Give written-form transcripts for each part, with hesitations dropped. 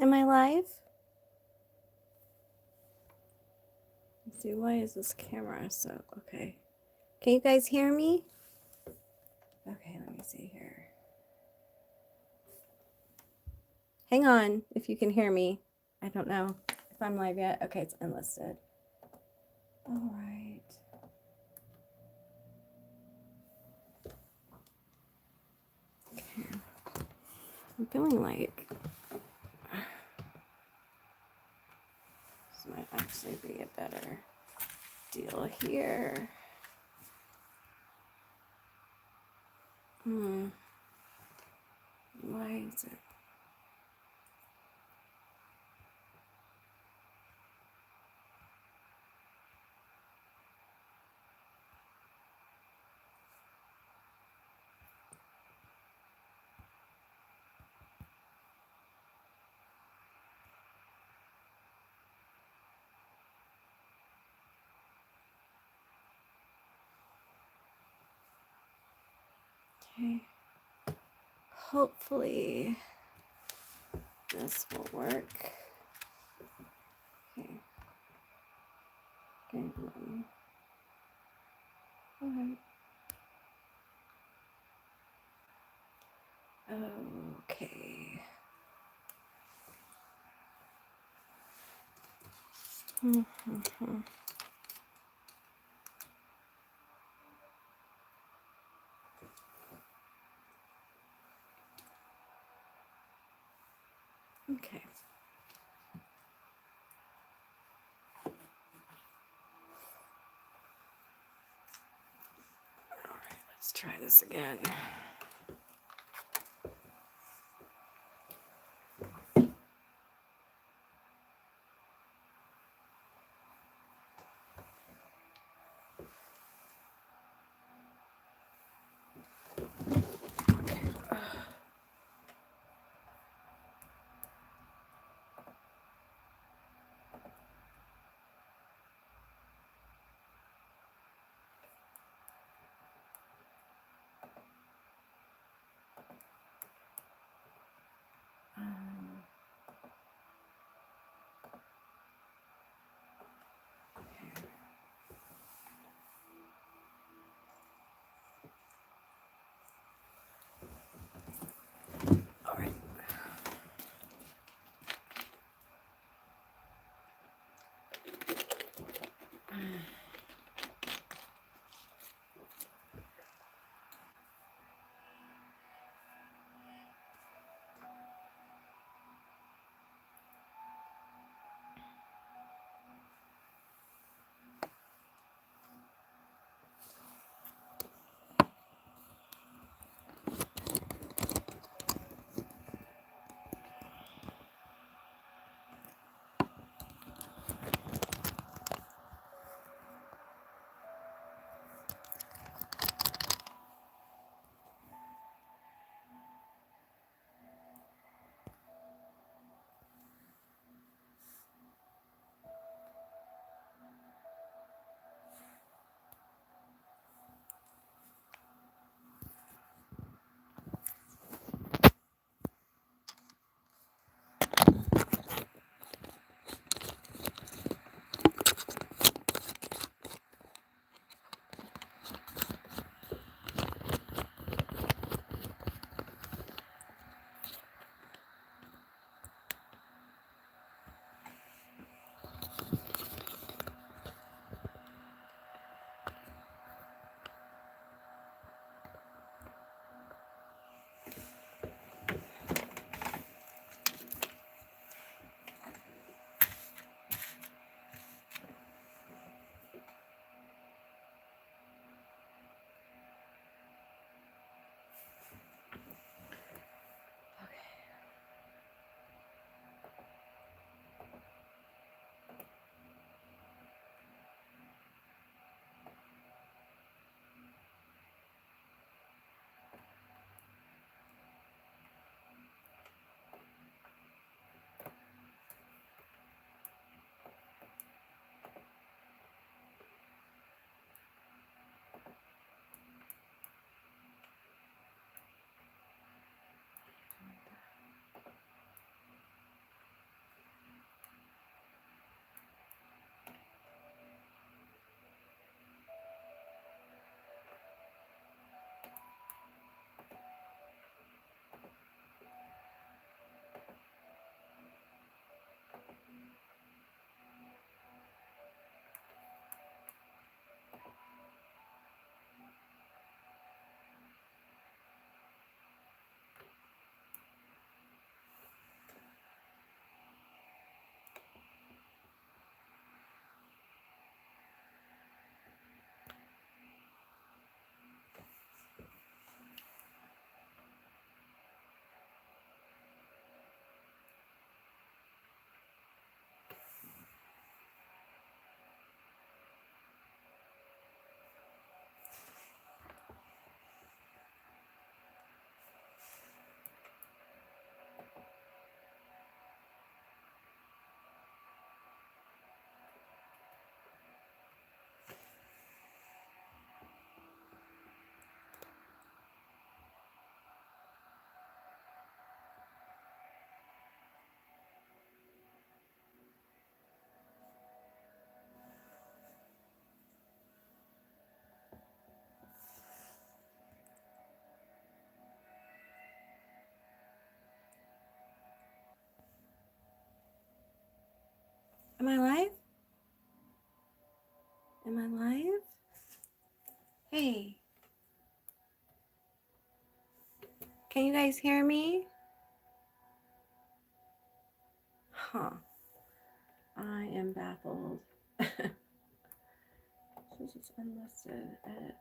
Am I live? Let's see, why is this camera so... Okay. Can you guys hear me? Okay, let me see here. Hang on, if you can hear me. I don't know if I'm live yet. Okay, it's unlisted. All right. Okay. I'm feeling like this might actually be a better deal here. Why is it? Okay. Hopefully this will work. Okay. Okay. Okay. Okay. All right, let's try this again. Am I live? Am I live? Hey. Can you guys hear me? Huh. I am baffled. This is unlisted. Edit.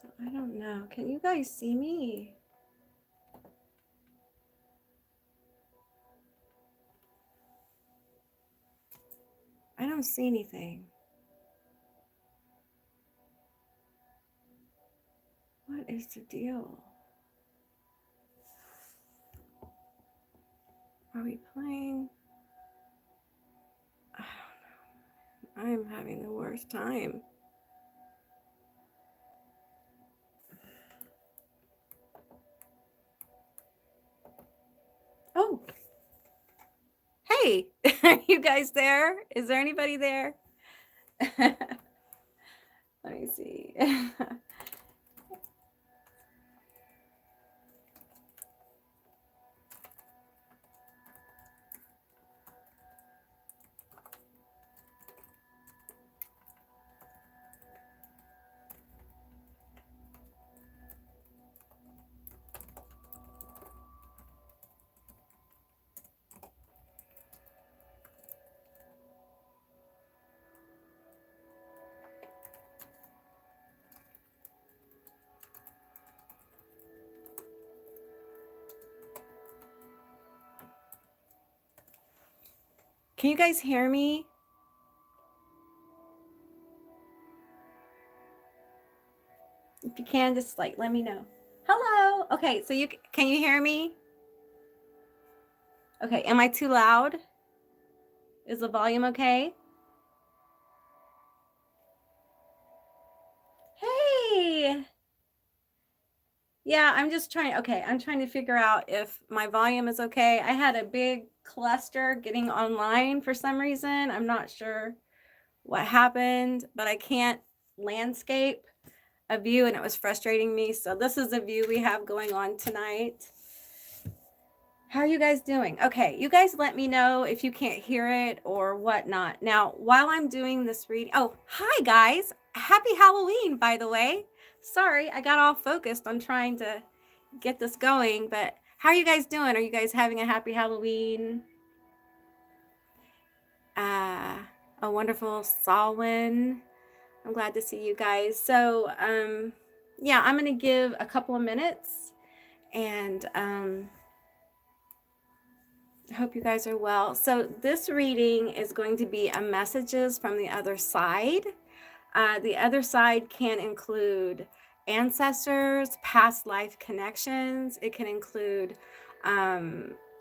So I don't know. Can you guys see me? I don't see anything. What is the deal? Are we playing? I don't know. I'm having the worst time. Oh. Hey, are you guys there? Is there anybody there? Let me see. Can you guys hear me? If you can, just like let me know. Hello. Okay, so can you hear me? Okay, am I too loud? Is the volume okay? Hey. Yeah, I'm just trying. Okay, I'm trying to figure out if my volume is okay. I had a big cluster getting online for some reason. I'm not sure what happened, but I can't landscape a view and it was frustrating me. So this is the view we have going on tonight. How are you guys doing? Okay, you guys let me know if you can't hear it or whatnot. Now, while I'm doing this reading, oh, hi guys. Happy Halloween, by the way. Sorry, I got all focused on trying to get this going, but how are you guys doing? Are you guys having a happy Halloween? A wonderful Samhain. I'm glad to see you guys. So, yeah, I'm going to give a couple of minutes and I hope you guys are well. So this reading is going to be a messages from the other side. The other side can include ancestors, past life connections. It can include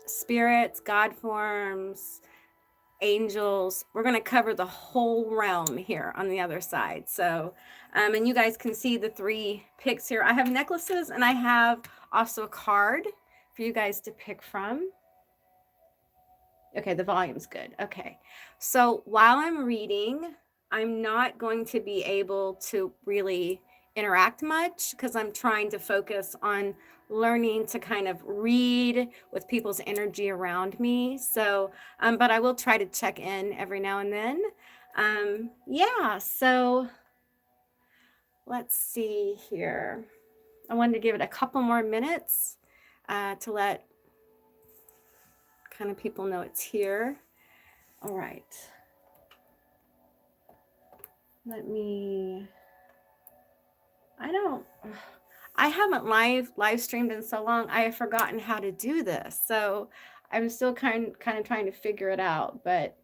spirits, God forms, angels. We're going to cover the whole realm here on the other side. So, and you guys can see the 3 picks here. I have necklaces and I have also a card for you guys to pick from. Okay, the volume's good. Okay, so while I'm reading, I'm not going to be able to really interact much because I'm trying to focus on learning to kind of read with people's energy around me. So, but I will try to check in every now and then. Yeah, so let's see here. I wanted to give it a couple more minutes to let kind of people know it's here. All right. I haven't live streamed in so long. I have forgotten how to do this. So I'm still kind of trying to figure it out, but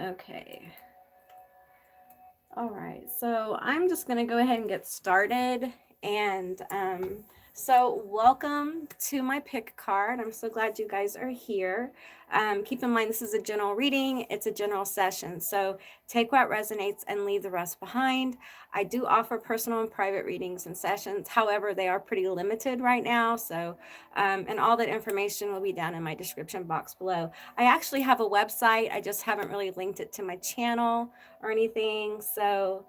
okay. All right, so I'm just going to go ahead and get started. And So welcome to my pick card. I'm so glad you guys are here. Keep in mind, this is a general reading. It's a general session. So take what resonates and leave the rest behind. I do offer personal and private readings and sessions. However, they are pretty limited right now. So, and all that information will be down in my description box below. I actually have a website. I just haven't really linked it to my channel or anything. So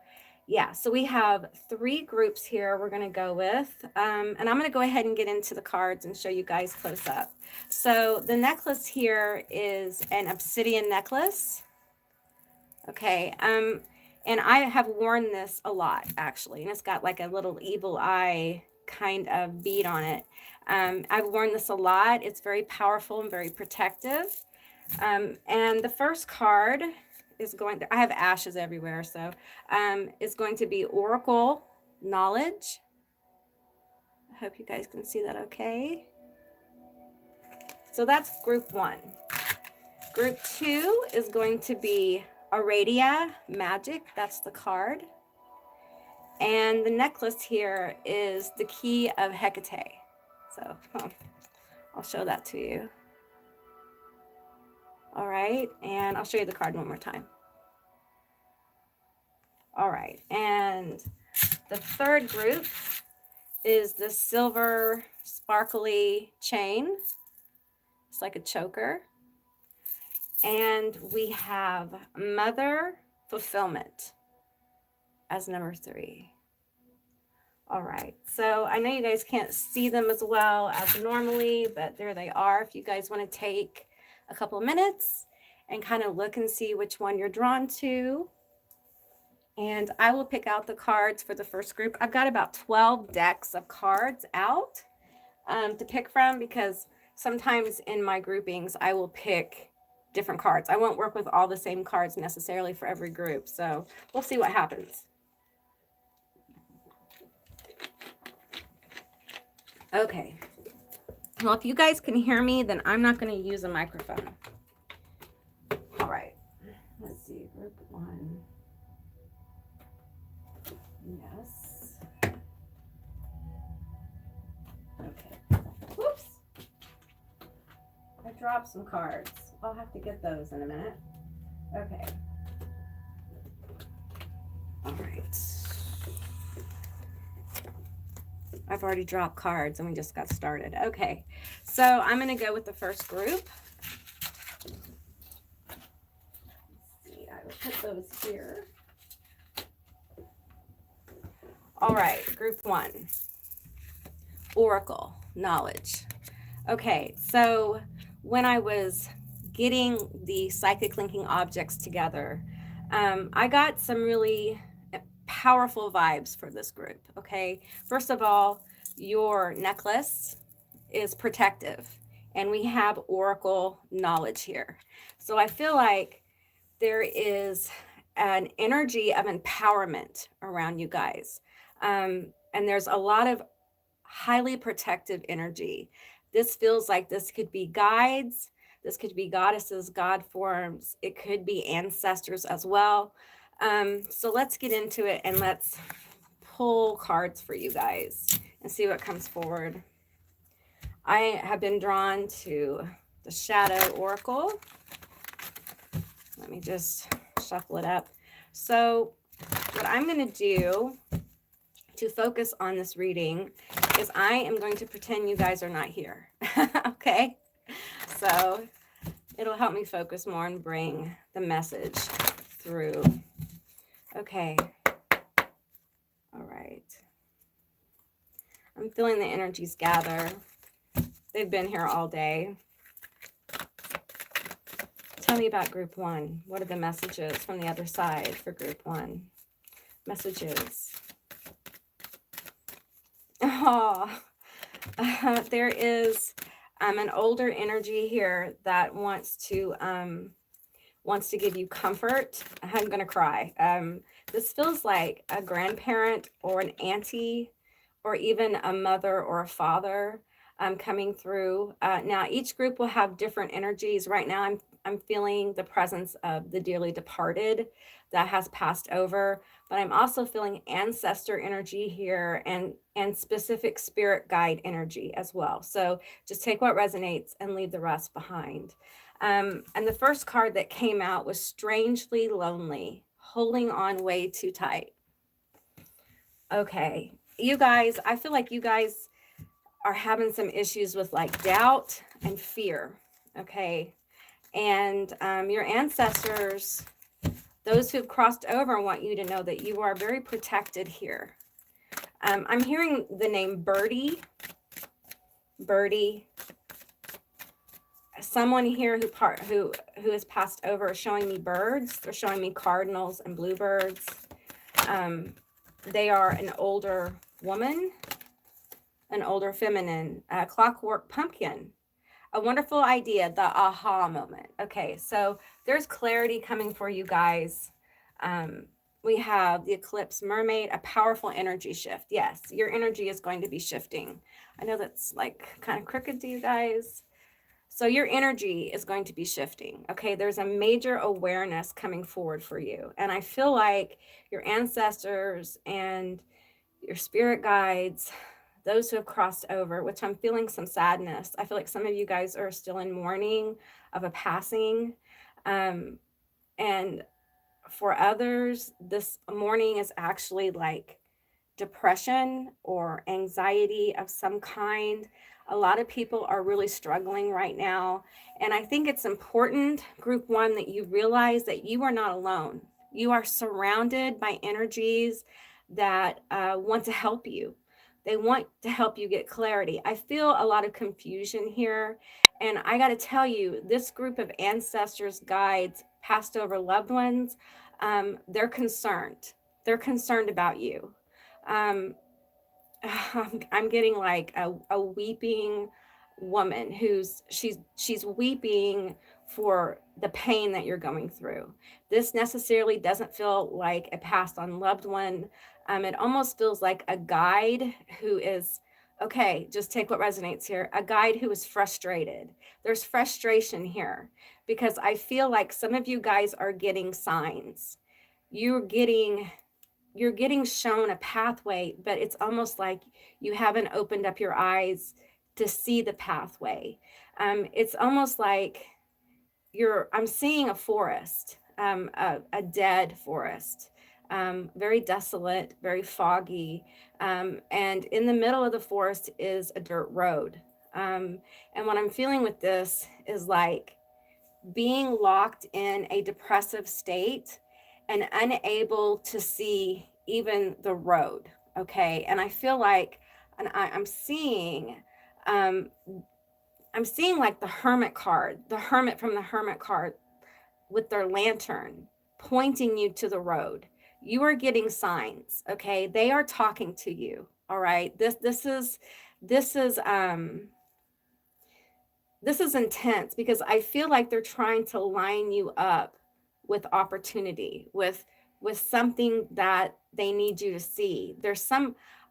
yeah, so we have 3 groups here we're going to go with. And I'm going to go ahead and get into the cards and show you guys close up. So the necklace here is an obsidian necklace. Okay. And I have worn this a lot, actually. And it's got like a little evil eye kind of bead on it. I've worn this a lot. It's very powerful and very protective. And the first card is going to, I have ashes everywhere, so it's going to be Oracle Knowledge. I hope you guys can see that okay. So that's group 1. Group 2 is going to be Aradia, Magick. That's the card. And the necklace here is the Key of Hecate. So I'll show that to you. All right, and I'll show you the card one more time. All right, and the third group is the silver sparkly chain. It's like a choker. And we have Mother Fulfilment as number 3. All right, so I know you guys can't see them as well as normally, but there they are. If you guys want to take a couple of minutes and kind of look and see which one you're drawn to. And I will pick out the cards for the first group. I've got about 12 decks of cards out to pick from, because sometimes in my groupings, I will pick different cards. I won't work with all the same cards necessarily for every group. So we'll see what happens. Okay. Well, if you guys can hear me, then I'm not going to use a microphone. All right. Let's see. Group 1. Yes. Okay. Whoops. I dropped some cards. I'll have to get those in a minute. Okay. All right. I've already dropped cards and we just got started. Okay. So I'm going to go with the first group. Let's see. I will put those here. All right, group 1, Oracle Knowledge. Okay, so when I was getting the psychic linking objects together, I got some really powerful vibes for this group, okay? First of all, your necklace is protective, and we have Oracle Knowledge here. So I feel like there is an energy of empowerment around you guys. And there's a lot of highly protective energy. This feels like this could be guides, this could be goddesses, god forms, it could be ancestors as well. So let's get into it and let's pull cards for you guys and see what comes forward. I have been drawn to the Shadow Oracle. Let me just shuffle it up. So what I'm going to do to focus on this reading is I am going to pretend you guys are not here. Okay? So it'll help me focus more and bring the message through. Okay. All right. I'm feeling the energies gather. They've been here all day. Tell me about group 1. What are the messages from the other side for group 1? Messages. Oh, there is an older energy here that wants to give you comfort. I'm going to cry. This feels like a grandparent or an auntie or even a mother or a father coming through. Now, each group will have different energies. Right now, I'm feeling the presence of the dearly departed that has passed over, but I'm also feeling ancestor energy here, and and specific spirit guide energy as well. So just take what resonates and leave the rest behind. And the first card that came out was Strangely Lonely, holding on way too tight. Okay, you guys, I feel like you guys are having some issues with like doubt and fear. Okay, and your ancestors, those who've crossed over, want you to know that you are very protected here. I'm hearing the name Birdie. Birdie. Someone here who has passed over is showing me birds. They're showing me cardinals and bluebirds. They are an older woman, an older feminine, clockwork pumpkin. A wonderful idea, the aha moment. Okay, so there's clarity coming for you guys. We have the eclipse mermaid, a powerful energy shift. Yes, your energy is going to be shifting. I know that's like kind of crooked to you guys. So your energy is going to be shifting. Okay, there's a major awareness coming forward for you. And I feel like your ancestors and your spirit guides, those who have crossed over, which I'm feeling some sadness. I feel like some of you guys are still in mourning of a passing. And for others, this mourning is actually like depression or anxiety of some kind. A lot of people are really struggling right now. And I think it's important, group one, that you realize that you are not alone. You are surrounded by energies that want to help you. They want to help you get clarity. I feel a lot of confusion here. And I got to tell you, this group of ancestors, guides, passed over loved ones, they're concerned. They're concerned about you. um I'm getting like a weeping woman who's she's weeping for the pain that you're going through. This necessarily doesn't feel like a passed on loved one. It almost feels like a guide who is, okay, just take what resonates here, a guide who is frustrated. There's frustration here because I feel like some of you guys are getting signs. You're getting shown a pathway, but it's almost like you haven't opened up your eyes to see the pathway. It's almost like I'm seeing a forest, a dead forest, very desolate, very foggy. And in the middle of the forest is a dirt road. And what I'm feeling with this is like being locked in a depressive state and unable to see even the road. Okay, and I feel like, and um, I'm seeing like the hermit card, the hermit from the hermit card with their lantern pointing you to the road. You are getting signs. Okay, they are talking to you. All right, this is intense because I feel like they're trying to line you up with opportunity, with something that they need you to see.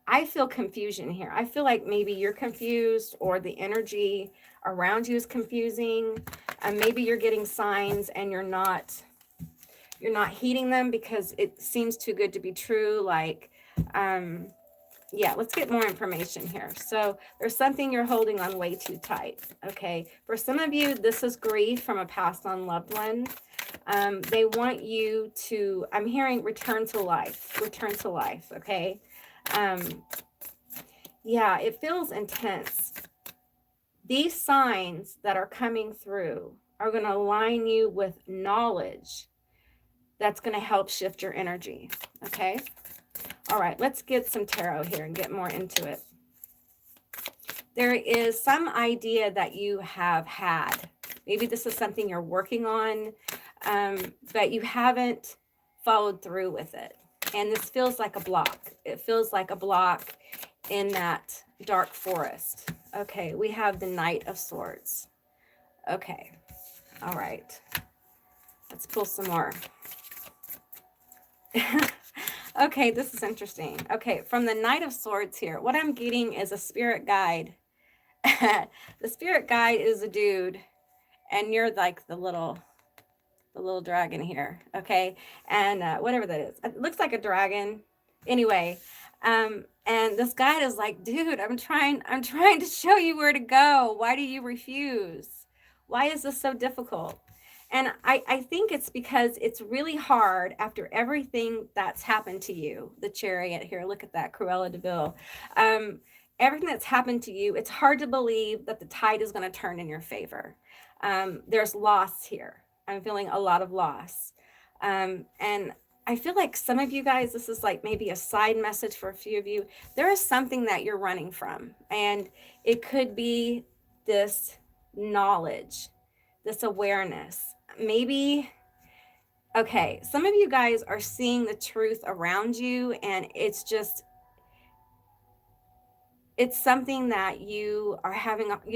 I feel confusion here. I feel like maybe you're confused or the energy around you is confusing. And maybe you're getting signs and you're not heeding them because it seems too good to be true. Like, yeah, let's get more information here. So there's something you're holding on way too tight. Okay, for some of you, this is grief from a passed on loved one. They want you to, I'm hearing return to life, okay? Yeah, it feels intense. These signs that are coming through are going to align you with knowledge that's going to help shift your energy, okay? All right, let's get some tarot here and get more into it. There is some idea that you have had. Maybe this is something you're working on, but you haven't followed through with it. And this feels like a block. It feels like a block in that dark forest. Okay, we have the Knight of Swords. Okay, all right. Let's pull some more. Okay, this is interesting. Okay, from the Knight of Swords here, what I'm getting is a spirit guide. The spirit guide is a dude, and you're like the little dragon here, okay? And whatever that is, it looks like a dragon. Anyway, And this guide is like, dude, I'm trying to show you where to go. Why do you refuse? Why is this so difficult? And I think it's because it's really hard after everything that's happened to you. The Chariot here, look at that, Cruella de Vil. Everything that's happened to you, it's hard to believe that the tide is going to turn in your favor. There's loss here. I'm feeling a lot of loss. And I feel like some of you guys, this is like maybe a side message for a few of you. There is something that you're running from, and it could be this knowledge, this awareness. Maybe, okay, some of you guys are seeing the truth around you, and it's something that you're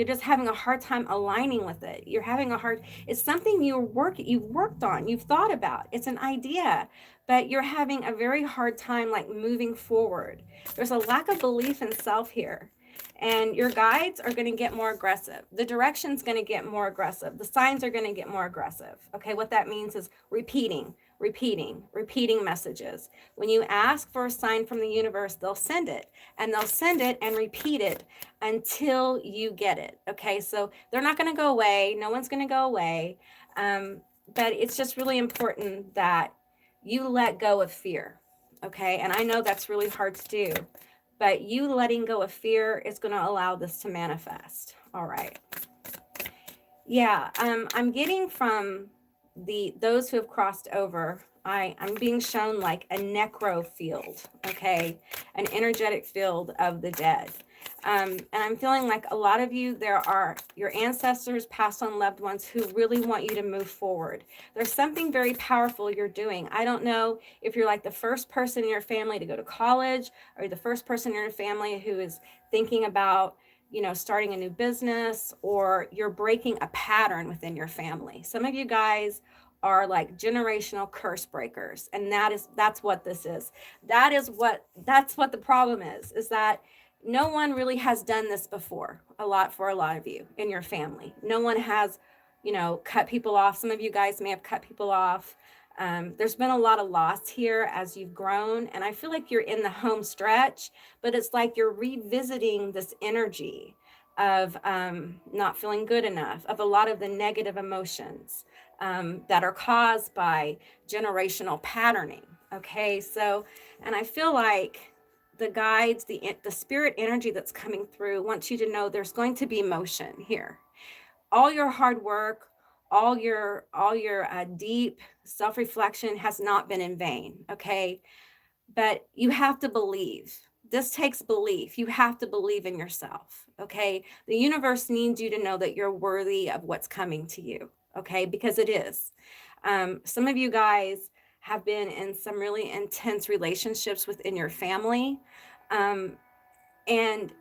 just having a hard time aligning with it. It's something you've worked on, you've thought about. It's an idea, but you're having a very hard time like moving forward. There's a lack of belief in self here. And your guides are going to get more aggressive. The direction's going to get more aggressive. The signs are going to get more aggressive. Okay, what that means is repeating messages. When you ask for a sign from the universe, they'll send it, and they'll send it and repeat it until you get it. Okay, so they're not going to go away. No one's going to go away. But it's just really important that you let go of fear. Okay, and I know that's really hard to do, but you letting go of fear is going to allow this to manifest. All right. Yeah, I'm getting from those who have crossed over, I'm being shown like a necro field, okay, an energetic field of the dead. And I'm feeling like a lot of you, there are your ancestors, passed on loved ones who really want you to move forward. There's something very powerful you're doing. I don't know if you're like the first person in your family to go to college, or the first person in your family who is thinking about, starting a new business, or you're breaking a pattern within your family. Some of you guys are like generational curse breakers, and that's what this is. That's what the problem is that no one really has done this before. For a lot of you in your family, no one has, cut people off. Some of you guys may have cut people off. There's been a lot of loss here as you've grown, and I feel like you're in the home stretch, but it's like you're revisiting this energy of not feeling good enough, of a lot of the negative emotions that are caused by generational patterning. Okay, so, and I feel like the guides, the spirit energy that's coming through wants you to know there's going to be motion here. All your hard work, all your deep self-reflection has not been in vain. Okay, but you have to believe. This takes belief. You have to believe in yourself. Okay, the universe needs you to know that you're worthy of what's coming to you. Okay, because it is. Some of you guys have been in some really intense relationships within your family, and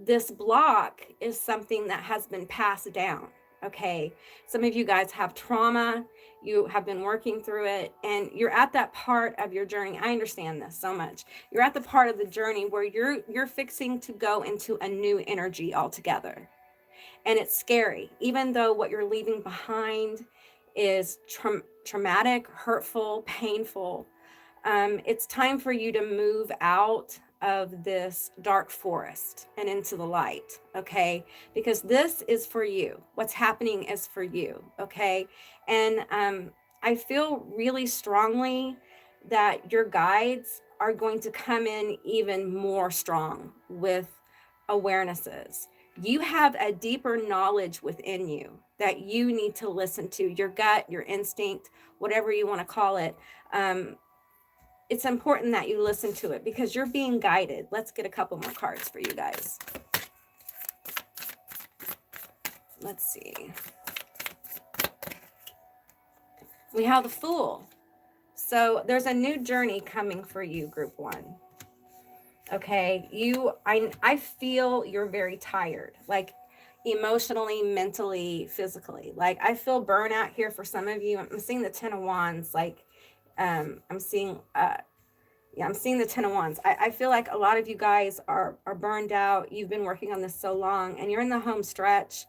this block is something that has been passed down. Okay, some of you guys have trauma, you have been working through it, and you're at that part of your journey. I understand this so much. You're at the part of the journey where you're fixing to go into a new energy altogether, and it's scary. Even though what you're leaving behind is traumatic, hurtful, painful, it's time for you to move out of this dark forest and into the light. Okay, because this is for you. What's happening is for you. Okay, and I feel really strongly that your guides are going to come in even more strong with awarenesses. You have a deeper knowledge within you that you need to listen to, your gut, your instinct, whatever you want to call it. It's important that you listen to it because you're being guided. Let's get a couple more cards for you guys. Let's see. We have the Fool. So there's a new journey coming for you, group one. Okay, I feel you're very tired, like emotionally, mentally, physically. Like I feel burnout here for some of you. I'm seeing the Ten of Wands, like I'm seeing the Ten of Wands. I feel like a lot of you guys are burned out. You've been working on this so long, and you're in the home stretch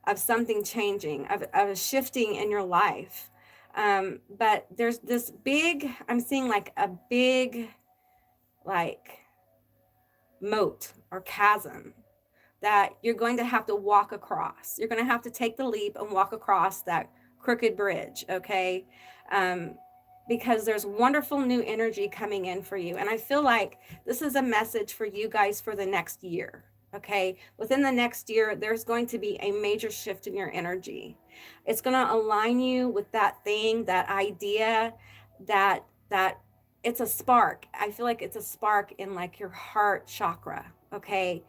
of something changing, of a shifting in your life. But there's this big, I'm seeing like a big, like moat or chasm that you're going to have to walk across. You're going to have to take the leap and walk across that crooked bridge, okay? Um, because there's wonderful new energy coming in for you. And I feel like this is a message for you guys for the next year, okay? Within the next year, there's going to be a major shift in your energy. It's going to align you with that thing, that idea, that it's a spark. I feel like it's a spark in like your heart chakra, okay?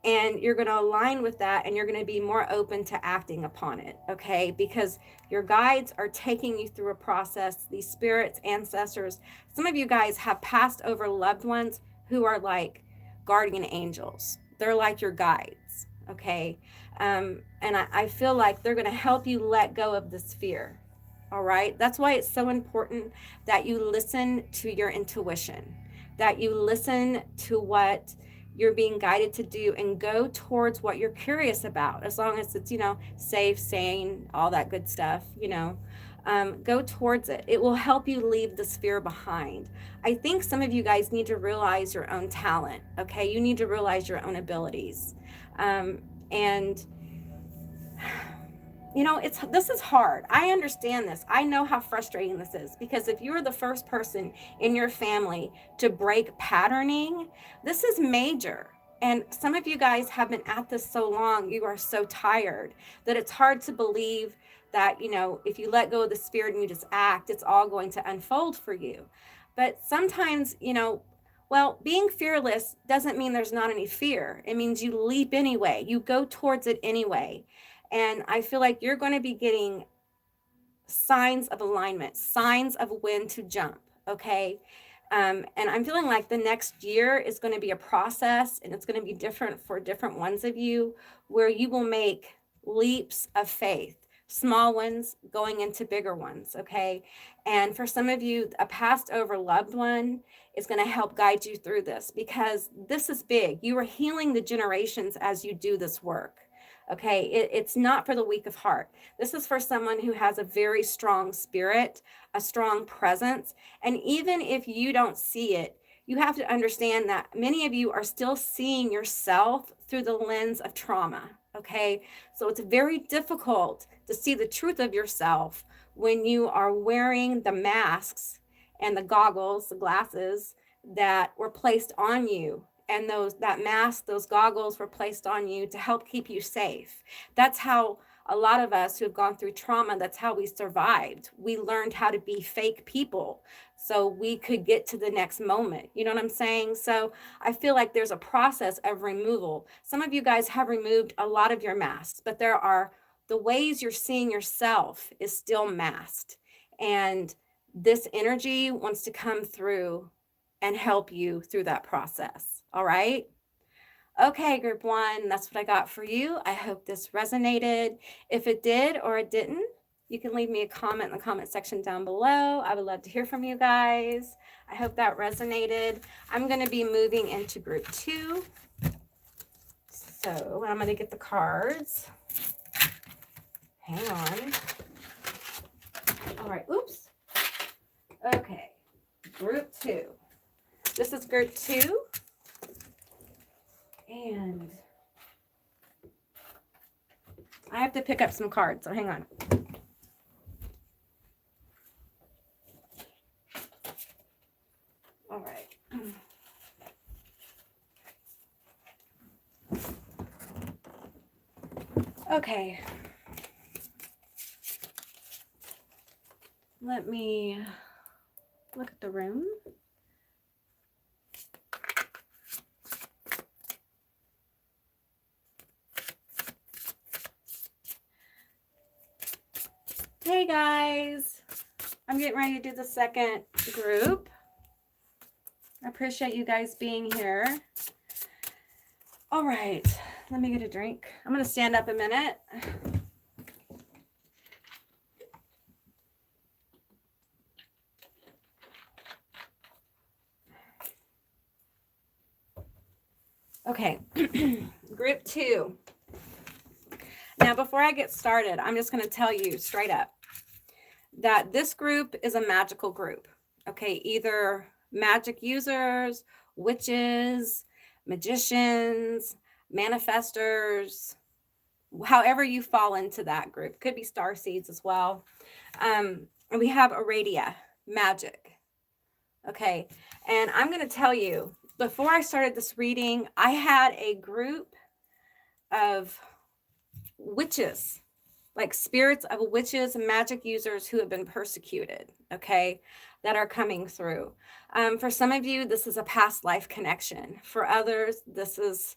And you're going to align with that, and you're going to be more open to acting upon it, okay? Because your guides are taking you through a process. These spirits, ancestors, some of you guys have passed over loved ones who are like guardian angels. They're like your guides, okay? And I feel like they're going to help you let go of this fear. All right, that's why it's so important that you listen to your intuition, that you listen to what you're being guided to do, and go towards what you're curious about, as long as it's, safe, sane, all that good stuff, go towards it. It will help you leave the fear behind. I think some of you guys need to realize your own talent, okay? You need to realize your own abilities. And this is hard. I understand this. I know how frustrating this is, because if you're the first person in your family to break patterning, this is major. And some of you guys have been at this so long, you are so tired that it's hard to believe that, if you let go of the spirit and you just act, it's all going to unfold for you. But sometimes, being fearless doesn't mean there's not any fear. It means you leap anyway. You go towards it anyway. And I feel like you're going to be getting signs of alignment, signs of when to jump, okay? And I'm feeling like the next year is going to be a process, and it's going to be different for different ones of you, where you will make leaps of faith, small ones going into bigger ones, okay? And for some of you, a passed over loved one is going to help guide you through this, because this is big. You are healing the generations as you do this work. Okay, it's not for the weak of heart. This is for someone who has a very strong spirit, a strong presence. And even if you don't see it, you have to understand that many of you are still seeing yourself through the lens of trauma. Okay, so it's very difficult to see the truth of yourself when you are wearing the masks and the goggles, the glasses that were placed on you. And that mask, those goggles were placed on you to help keep you safe. That's how a lot of us who have gone through trauma, that's how we survived. We learned how to be fake people so we could get to the next moment. You know what I'm saying? So I feel like there's a process of removal. Some of you guys have removed a lot of your masks, but the ways you're seeing yourself is still masked. And this energy wants to come through and help you through that process. All right. Okay, group one, that's what I got for you. I hope this resonated. If it did or it didn't, you can leave me a comment in the comment section down below. I would love to hear from you guys. I hope that resonated. I'm going to be moving into group two. So I'm going to get the cards. Hang on. All right. Oops. Okay. Group two. This is group two. And I have to pick up some cards, so hang on. All right. Okay. Let me look at the room. Hey guys, I'm getting ready to do the second group. I appreciate you guys being here. All right, let me get a drink. I'm going to stand up a minute. Okay, group two. Now, before I get started, I'm just going to tell you straight up that this group is a magical group. Okay, either magic users, witches, magicians, manifestors, however you fall into that group. Could be star seeds as well. And we have Aradia, Magick. Okay. And I'm going to tell you, before I started this reading, I had a group of witches, like spirits of witches and magic users who have been persecuted, okay, that are coming through. For some of you, this is a past life connection. For others, this is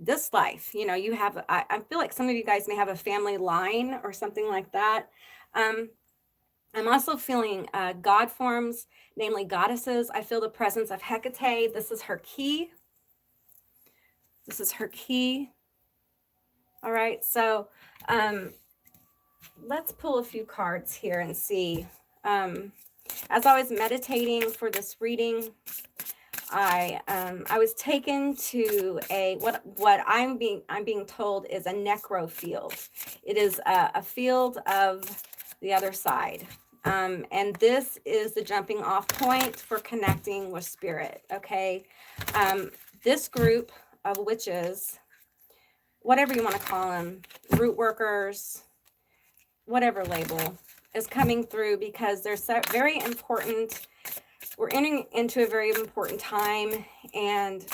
this life. You know, you have, I feel like some of you guys may have a family line or something like that. I'm also feeling God forms, namely goddesses. I feel the presence of Hecate. This is her key. This is her key. All right, so let's pull a few cards here and see. As I was meditating for this reading, I was taken to a what I'm being told is a necro field. It is a field of the other side. And this is the jumping off point for connecting with spirit. Okay. This group of witches, whatever you want to call them, root workers, whatever label, is coming through because they're so very important. We're entering into a very important time, and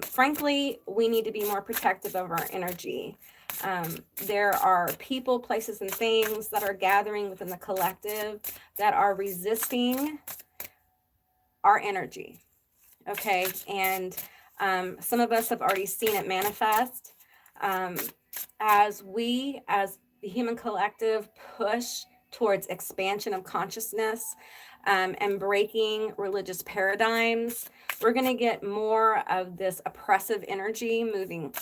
frankly, we need to be more protective of our energy. There are people, places, and things that are gathering within the collective that are resisting our energy. Okay, and some of us have already seen it manifest as we, as the human collective, push towards expansion of consciousness and breaking religious paradigms. We're going to get more of this oppressive energy moving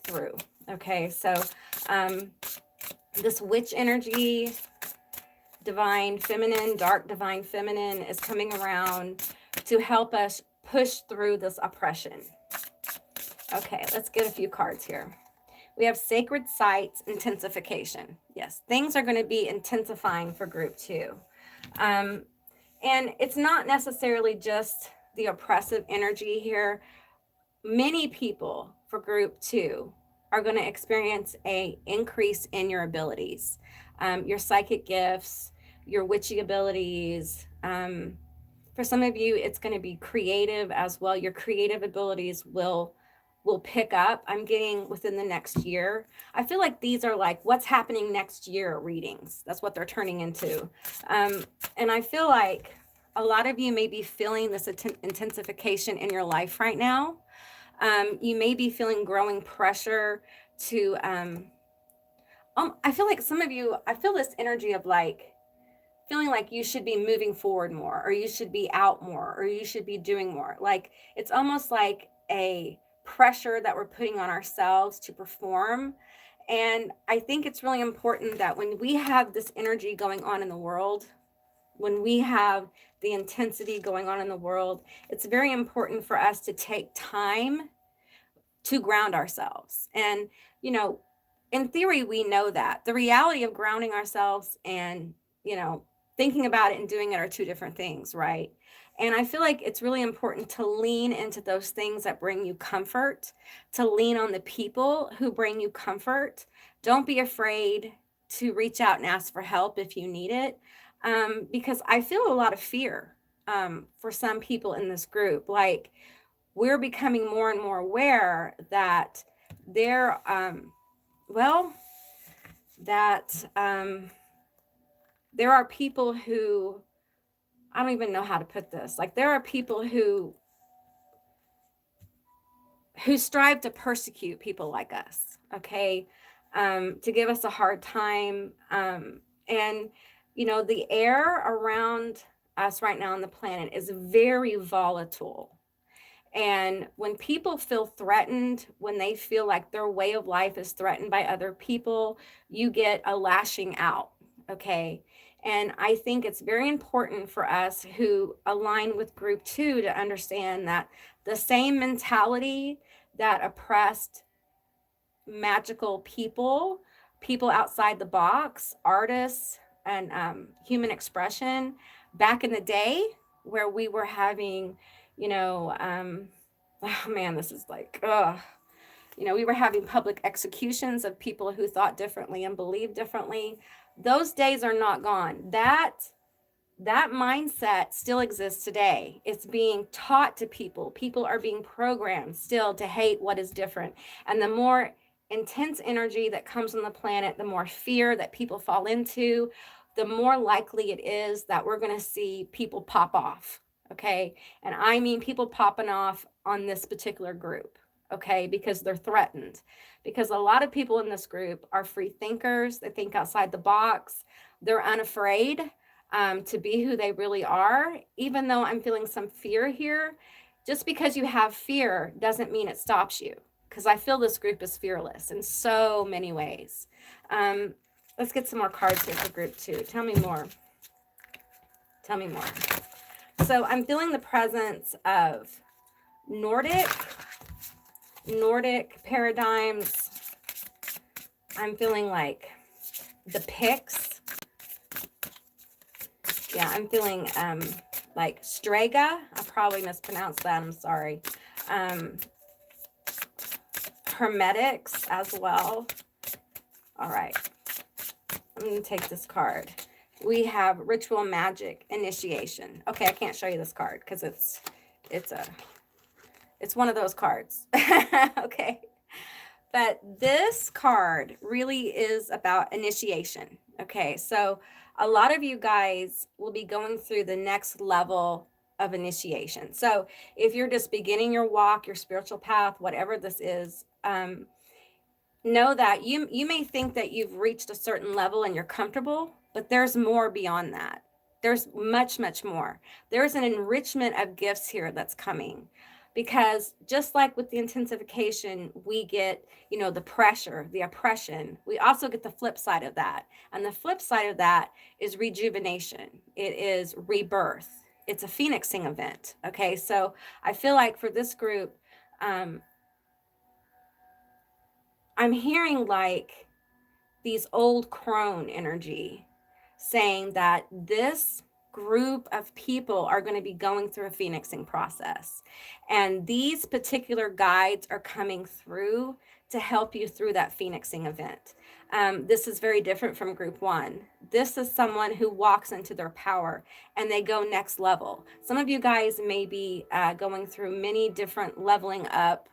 through. Okay, so this witch energy, divine feminine, dark divine feminine, is coming around to help us push through this oppression. Okay, let's get a few cards here. We have sacred sites intensification. Yes, things are going to be intensifying for group 2. And it's not necessarily just the oppressive energy here. Many people for group 2 are going to experience an increase in your abilities, your psychic gifts, your witchy abilities. For some of you, it's going to be creative as well. Your creative abilities will pick up. I'm getting within the next year. I feel like these are like what's happening next year readings. That's what they're turning into. And I feel like a lot of you may be feeling this intensification in your life right now. You may be feeling growing pressure to, I feel like some of you, I feel this energy of like, feeling like you should be moving forward more, or you should be out more, or you should be doing more. Like, it's almost like a pressure that we're putting on ourselves to perform. And I think it's really important that when we have this energy going on in the world, when we have the intensity going on in the world, it's very important for us to take time to ground ourselves. And, you know, in theory, we know that. The reality of grounding ourselves and, you know, thinking about it and doing it are two different things, right? And I feel like it's really important to lean into those things that bring you comfort, to lean on the people who bring you comfort. Don't be afraid to reach out and ask for help if you need it, because I feel a lot of fear for some people in this group. Like, we're becoming more and more aware that there, there are people who, I don't even know how to put this. Like, there are people who strive to persecute people like us, okay, to give us a hard time. And, you know, the air around us right now on the planet is very volatile. And when people feel threatened, when they feel like their way of life is threatened by other people, you get a lashing out, okay? And I think it's very important for us who align with group 2 to understand that the same mentality that oppressed magical people outside the box, artists, and human expression back in the day, where we were having, you know, oh man, this is like, ugh. You know, we were having public executions of people who thought differently and believed differently. Those days are not gone. That mindset still exists today. It's being taught to people. People are being programmed still to hate what is different. And the more intense energy that comes on the planet, the more fear that people fall into, the more likely it is that we're going to see people pop off. Okay. And I mean people popping off on this particular group. Okay. Because they're threatened. Because a lot of people in this group are free thinkers. They think outside the box. They're unafraid to be who they really are, even though I'm feeling some fear here. Just because you have fear doesn't mean it stops you, because I feel this group is fearless in so many ways. Let's get some more cards here for group 2. Tell me more. Tell me more. So I'm feeling the presence of Nordic paradigms. I'm feeling like the Picts. Yeah, I'm feeling like Strega. I probably mispronounced that. I'm sorry. Hermetics as well. All right. I'm going to take this card. We have Ritual Magic Initiation. Okay, I can't show you this card because it's one of those cards. Okay. But this card really is about initiation. Okay, so a lot of you guys will be going through the next level of initiation. So if you're just beginning your walk, your spiritual path, whatever this is, know that you may think that you've reached a certain level and you're comfortable, but there's more beyond that. There's much, much more. There's an enrichment of gifts here that's coming. Because just like with the intensification, we get, you know, the pressure, the oppression. We also get the flip side of that. And the flip side of that is rejuvenation. It is rebirth. It's a phoenixing event. Okay, so I feel like for this group, I'm hearing like these old crone energy saying that this group of people are going to be going through a phoenixing process. And these particular guides are coming through to help you through that phoenixing event. This is very different from group 1. This is someone who walks into their power and they go next level. Some of you guys may be going through many different leveling up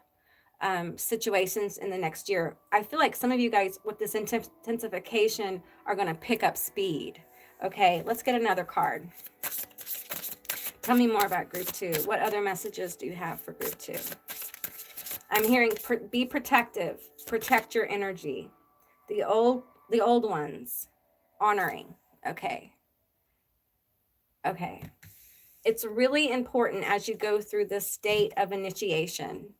situations in the next year. I feel like some of you guys with this intensification are going to pick up speed. Okay, let's get another card. Tell me more about group 2. What other messages do you have for group 2? I'm hearing be protective, protect your energy. The old ones, honoring. Okay. Okay. It's really important as you go through this state of initiation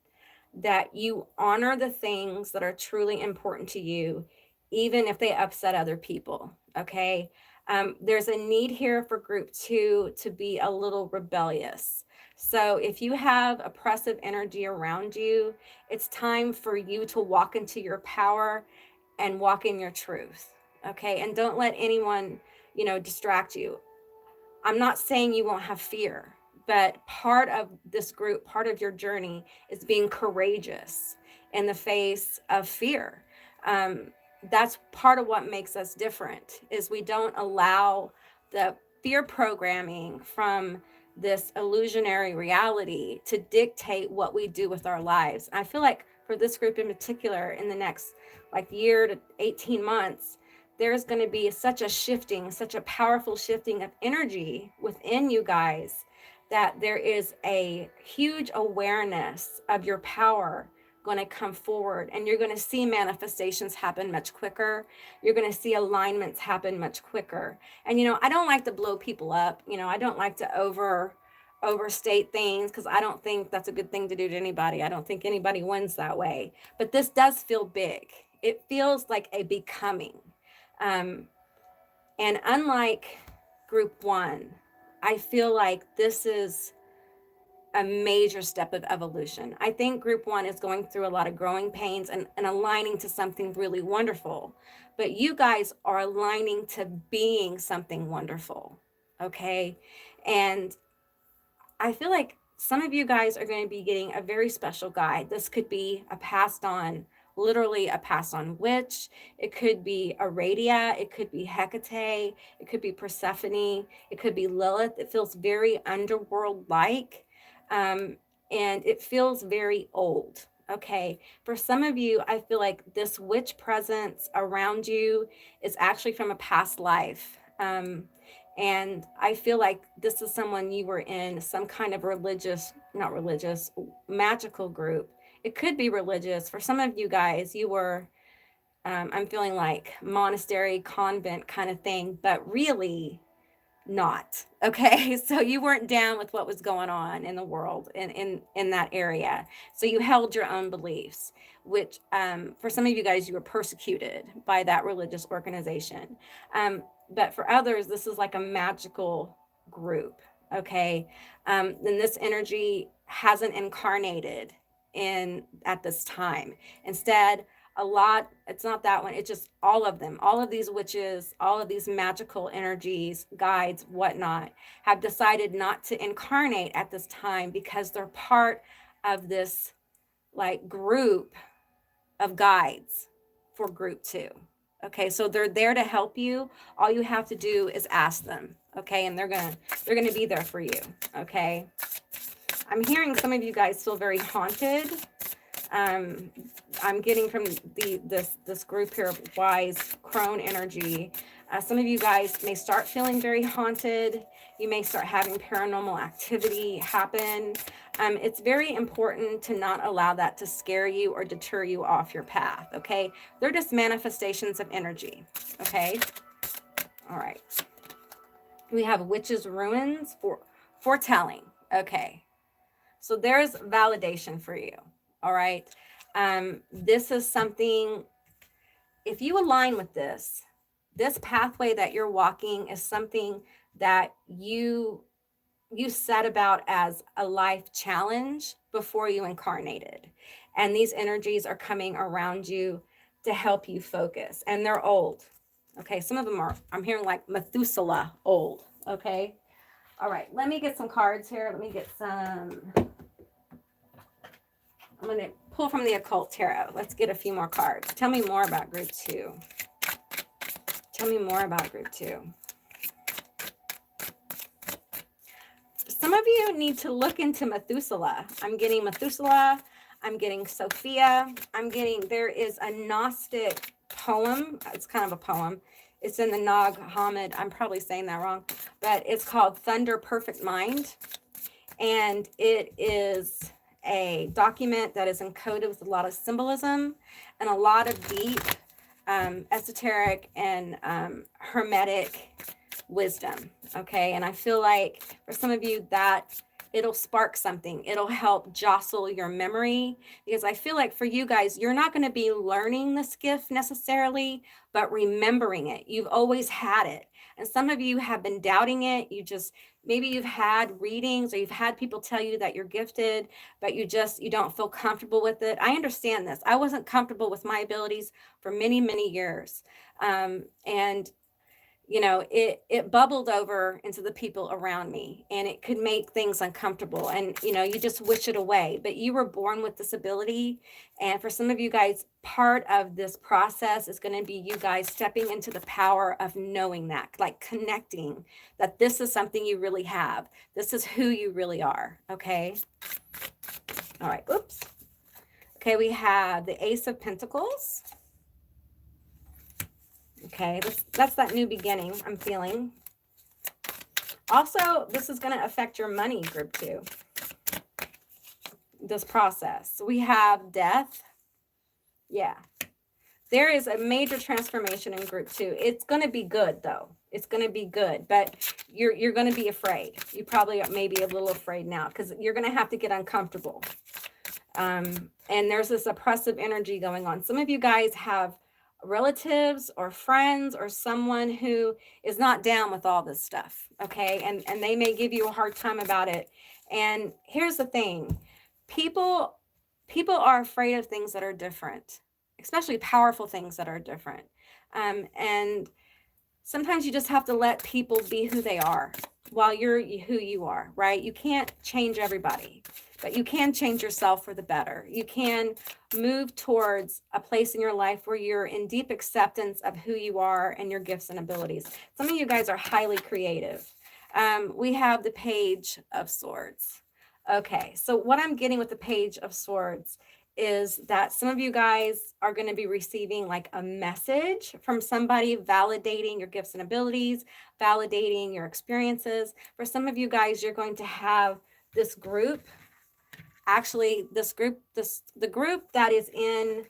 that you honor the things that are truly important to you, even if they upset other people. Okay. There's a need here for group 2 to be a little rebellious. So if you have oppressive energy around you, it's time for you to walk into your power and walk in your truth. Okay. And don't let anyone, you know, distract you. I'm not saying you won't have fear, but part of this group, part of your journey is being courageous in the face of fear. That's part of what makes us different, is we don't allow the fear programming from this illusionary reality to dictate what we do with our lives. I feel like for this group in particular, in the next like year to 18 months, there's going to be such a shifting, such a powerful shifting of energy within you guys, that there is a huge awareness of your power going to come forward, and you're going to see manifestations happen much quicker. You're going to see alignments happen much quicker. And, you know, I don't like to blow people up. You know, I don't like to overstate things, because I don't think that's a good thing to do to anybody. I don't think anybody wins that way. But this does feel big. It feels like a becoming. And unlike group 1, I feel like this is a major step of evolution. I think group 1 is going through a lot of growing pains and aligning to something really wonderful. But you guys are aligning to being something wonderful. Okay. And I feel like some of you guys are going to be getting a very special guide. This could be a passed on, literally a passed on witch. It could be Aradia. It could be Hecate. It could be Persephone. It could be Lilith. It feels very underworld like. And it feels very old. Okay. For some of you, I feel like this witch presence around you is actually from a past life. And I feel like this is someone you were in some kind of religious, not religious, magical group. It could be religious. For some of you guys, you were, I'm feeling like monastery, convent kind of thing, but really not. Okay. So you weren't down with what was going on in the world in that area. So you held your own beliefs, which for some of you guys, you were persecuted by that religious organization. But for others, this is like a magical group. Okay. Then this energy hasn't incarnated in at this time. Instead, a lot, it's not that one, it's just all of them, all of these witches, all of these magical energies, guides, whatnot, have decided not to incarnate at this time because they're part of this like group of guides for group 2. Okay, so they're there to help you. All you have to do is ask them. Okay, and they're gonna be there for you. Okay, I'm hearing some of you guys feel very haunted. I'm getting from this group here of wise crone energy. Some of you guys may start feeling very haunted. You may start having paranormal activity happen. It's very important to not allow that to scare you or deter you off your path. Okay, they're just manifestations of energy. Okay, all right. We have witches' ruins for foretelling. Okay, so there's validation for you. All right. This is something, if you align with this pathway that you're walking is something that you set about as a life challenge before you incarnated. And these energies are coming around you to help you focus. And they're old. Okay. Some of them are, I'm hearing like Methuselah old. Okay. All right. Let me get some cards here. Let me get some. I'm going to pull from the Occult Tarot. Let's get a few more cards. Tell me more about group 2. Tell me more about group 2. Some of you need to look into Methuselah. I'm getting Methuselah. I'm getting Sophia. I'm getting, there is a Gnostic poem. It's kind of a poem. It's in the Nag Hammadi. I'm probably saying that wrong, but it's called Thunder Perfect Mind. And it is a document that is encoded with a lot of symbolism and a lot of deep esoteric and hermetic wisdom. Okay, and I feel like for some of you that it'll spark something. It'll help jostle your memory, because I feel like for you guys, you're not going to be learning this gift necessarily, but remembering it. You've always had it. And some of you have been doubting it. Maybe you've had readings or you've had people tell you that you're gifted, but you don't feel comfortable with it. I understand this. I wasn't comfortable with my abilities for many, many years. And it bubbled over into the people around me, and it could make things uncomfortable, and you just wish it away. But you were born with this ability, and for some of you guys, part of this process is going to be you guys stepping into the power of knowing that, like connecting that this is something you really have. This is who you really are. Okay. All right. Oops. Okay. We have the Ace of Pentacles. Okay, that's that new beginning I'm feeling. Also, this is going to affect your money, group 2. This process. We have death. Yeah. There is a major transformation in group 2. It's going to be good, though. It's going to be good, but you're going to be afraid. You probably may be a little afraid now because you're going to have to get uncomfortable. And there's this oppressive energy going on. Some of you guys have relatives or friends or someone who is not down with all this stuff. Okay. And they may give you a hard time about it. And here's the thing. People are afraid of things that are different, especially powerful things that are different. And sometimes you just have to let people be who they are. while you're who you are, right? You can't change everybody, but you can change yourself for the better. You can move towards a place in your life where you're in deep acceptance of who you are and your gifts and abilities. Some of you guys are highly creative. We have the Page of Swords. Okay, so what I'm getting with the Page of Swords is that some of you guys are going to be receiving like a message from somebody validating your gifts and abilities, validating your experiences. For some of you guys, you're going to have this group. Actually, the group that is in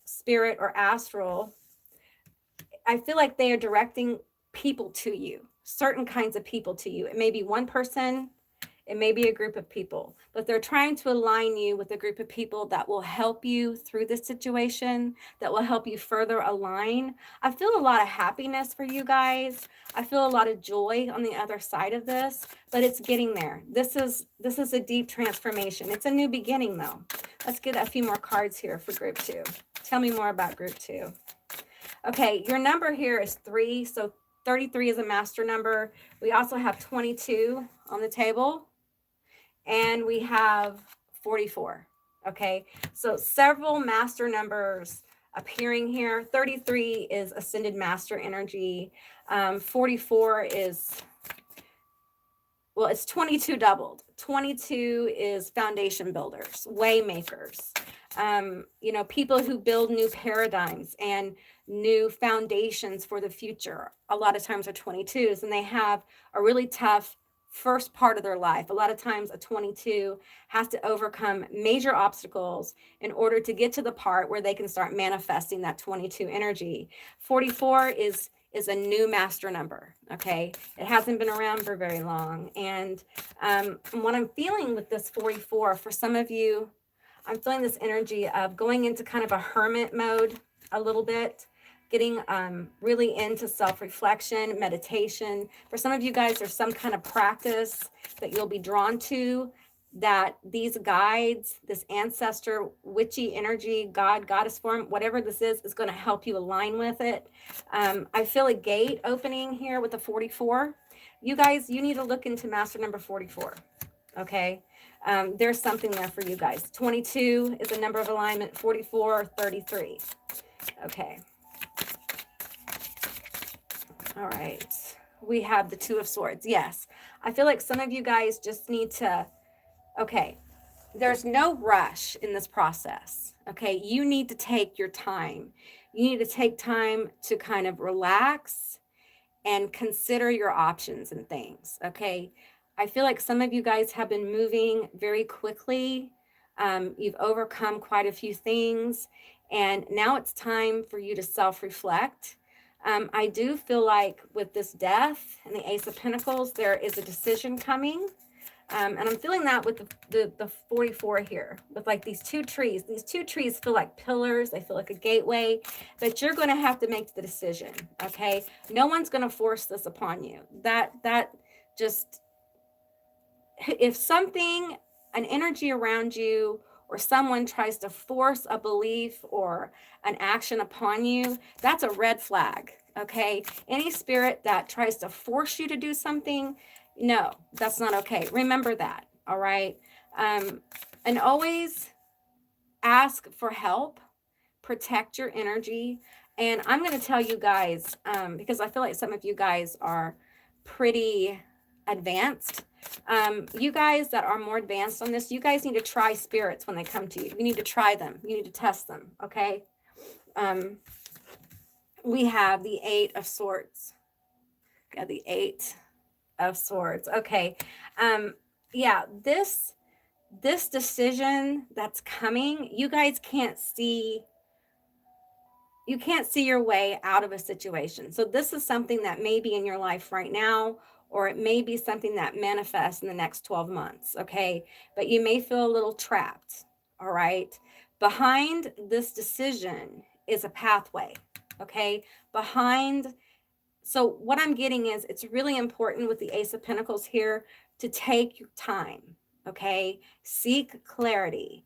spirit or astral, I feel like they are directing people to you, certain kinds of people to you. It may be one person, it may be a group of people, but they're trying to align you with a group of people that will help you through this situation, that will help you further align. I feel a lot of happiness for you guys. I feel a lot of joy on the other side of this, but it's getting there. This is a deep transformation. It's a new beginning though. Let's get a few more cards here for group 2. Tell me more about group 2. Okay, your number here is 3, so 33 is a master number. We also have 22 on the table, and we have 44. Okay, so several master numbers appearing here. 33 is ascended master energy. 44 is, well, it's 22 doubled. 22 is foundation builders, way makers. You know, people who build new paradigms and new foundations for the future. A lot of times are 22s, and they have a really tough first part of their life. A lot of times a 22 has to overcome major obstacles in order to get to the part where they can start manifesting that 22 energy. 44 is a new master number. Okay, it hasn't been around for very long, and what I'm feeling with this 44, for some of you, I'm feeling this energy of going into kind of a hermit mode a little bit, getting really into self-reflection, meditation. For some of you guys, there's some kind of practice that you'll be drawn to, that these guides, this ancestor, witchy energy, God, goddess form, whatever this is going to help you align with it. I feel a gate opening here with the 44. You guys, you need to look into master number 44. Okay. There's something there for you guys. 22 is a number of alignment, 44, 33. Okay. All right. We have the 2 of Swords. Yes. I feel like some of you guys just need to, okay, there's no rush in this process. Okay. You need to take your time. You need to take time to kind of relax and consider your options and things. Okay. I feel like some of you guys have been moving very quickly. You've overcome quite a few things, and now it's time for you to self-reflect. I do feel like with this Death and the Ace of Pentacles, there is a decision coming. And I'm feeling that with the 44 here, with like these 2 trees. These 2 trees feel like pillars. They feel like a gateway, but you're going to have to make the decision. Okay. No one's going to force this upon you. That just, if something, an energy around you or someone tries to force a belief or an action upon you, that's a red flag. Okay. Any spirit that tries to force you to do something, no, that's not okay. Remember that. All right. And always ask for help, protect your energy. And I'm going to tell you guys, because I feel like some of you guys are pretty advanced. You guys that are more advanced on this, you guys need to try spirits when they come to you. You need to try them. You need to test them. Okay. We have the 8 of Swords. Got the 8 of Swords. Okay. Yeah, this decision that's coming, you guys can't see your way out of a situation. So this is something that may be in your life right now, or it may be something that manifests in the next 12 months. Okay. But you may feel a little trapped. All right. Behind this decision is a pathway. Okay. So what I'm getting is, it's really important with the Ace of Pentacles here to take your time. Okay. Seek clarity.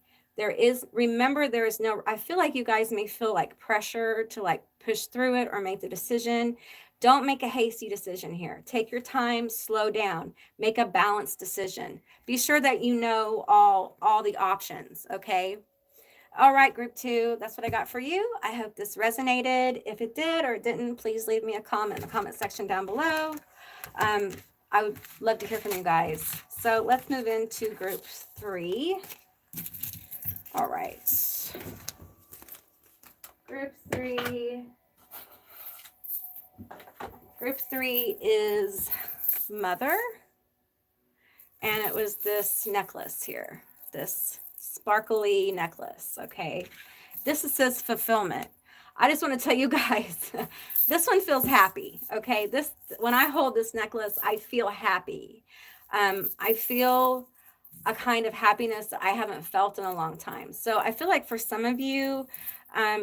Remember, there is no, I feel like you guys may feel like pressure to like push through it or make the decision. Don't make a hasty decision here. Take your time, slow down, make a balanced decision. Be sure that you know all the options, okay? All right, group 2, that's what I got for you. I hope this resonated. If it did or it didn't, please leave me a comment in the comment section down below. I would love to hear from you guys. So let's move into group 3. All right. Group 3. Group 3 is Mother. And it was this necklace here. This sparkly necklace, okay? This says Fulfilment. I just want to tell you guys, this one feels happy, okay? When I hold this necklace, I feel happy. I feel a kind of happiness that I haven't felt in a long time. So I feel like for some of you,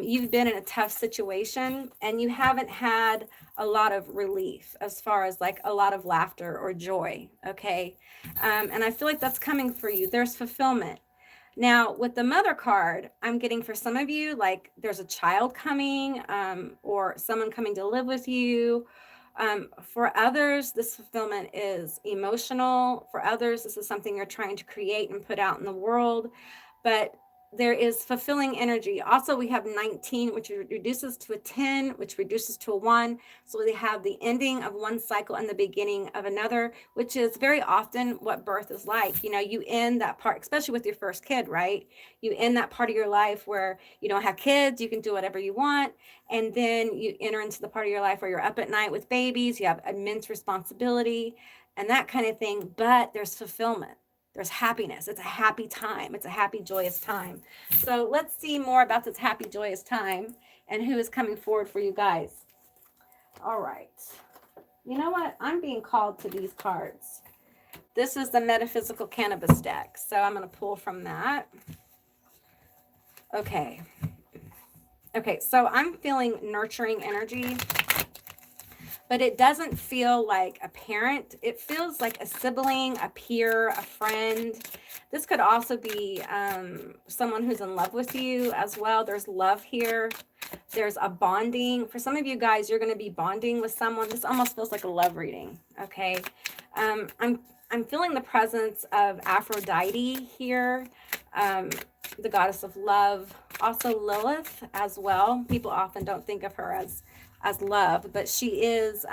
you've been in a tough situation and you haven't had a lot of relief as far as like a lot of laughter or joy, okay? And I feel like that's coming for you. There's fulfillment. Now, with the Mother card, I'm getting for some of you, like there's a child coming or someone coming to live with you. For others, this fulfillment is emotional. For others, this is something you're trying to create and put out in the world. But there is fulfilling energy. Also, we have 19, which reduces to a 10, which reduces to a 1. So we have the ending of one cycle and the beginning of another, which is very often what birth is like. You know, you end that part, especially with your first kid, right? You end that part of your life where you don't have kids, you can do whatever you want. And then you enter into the part of your life where you're up at night with babies, you have immense responsibility and that kind of thing. But there's fulfillment. There's happiness. It's a happy time. It's a happy, joyous time. So let's see more about this happy, joyous time and who is coming forward for you guys. All right. You know what? I'm being called to these cards. This is the Metaphysical Cannabis deck. So I'm going to pull from that. Okay. Okay. So I'm feeling nurturing energy. But it doesn't feel like a parent. It feels like a sibling, a peer, a friend. This could also be someone who's in love with you as well. There's love here. There's a bonding. For some of you guys, you're going to be bonding with someone. This almost feels like a love reading, okay? I'm feeling the presence of Aphrodite here, the goddess of love. Also Lilith as well. People often don't think of her as love, but she is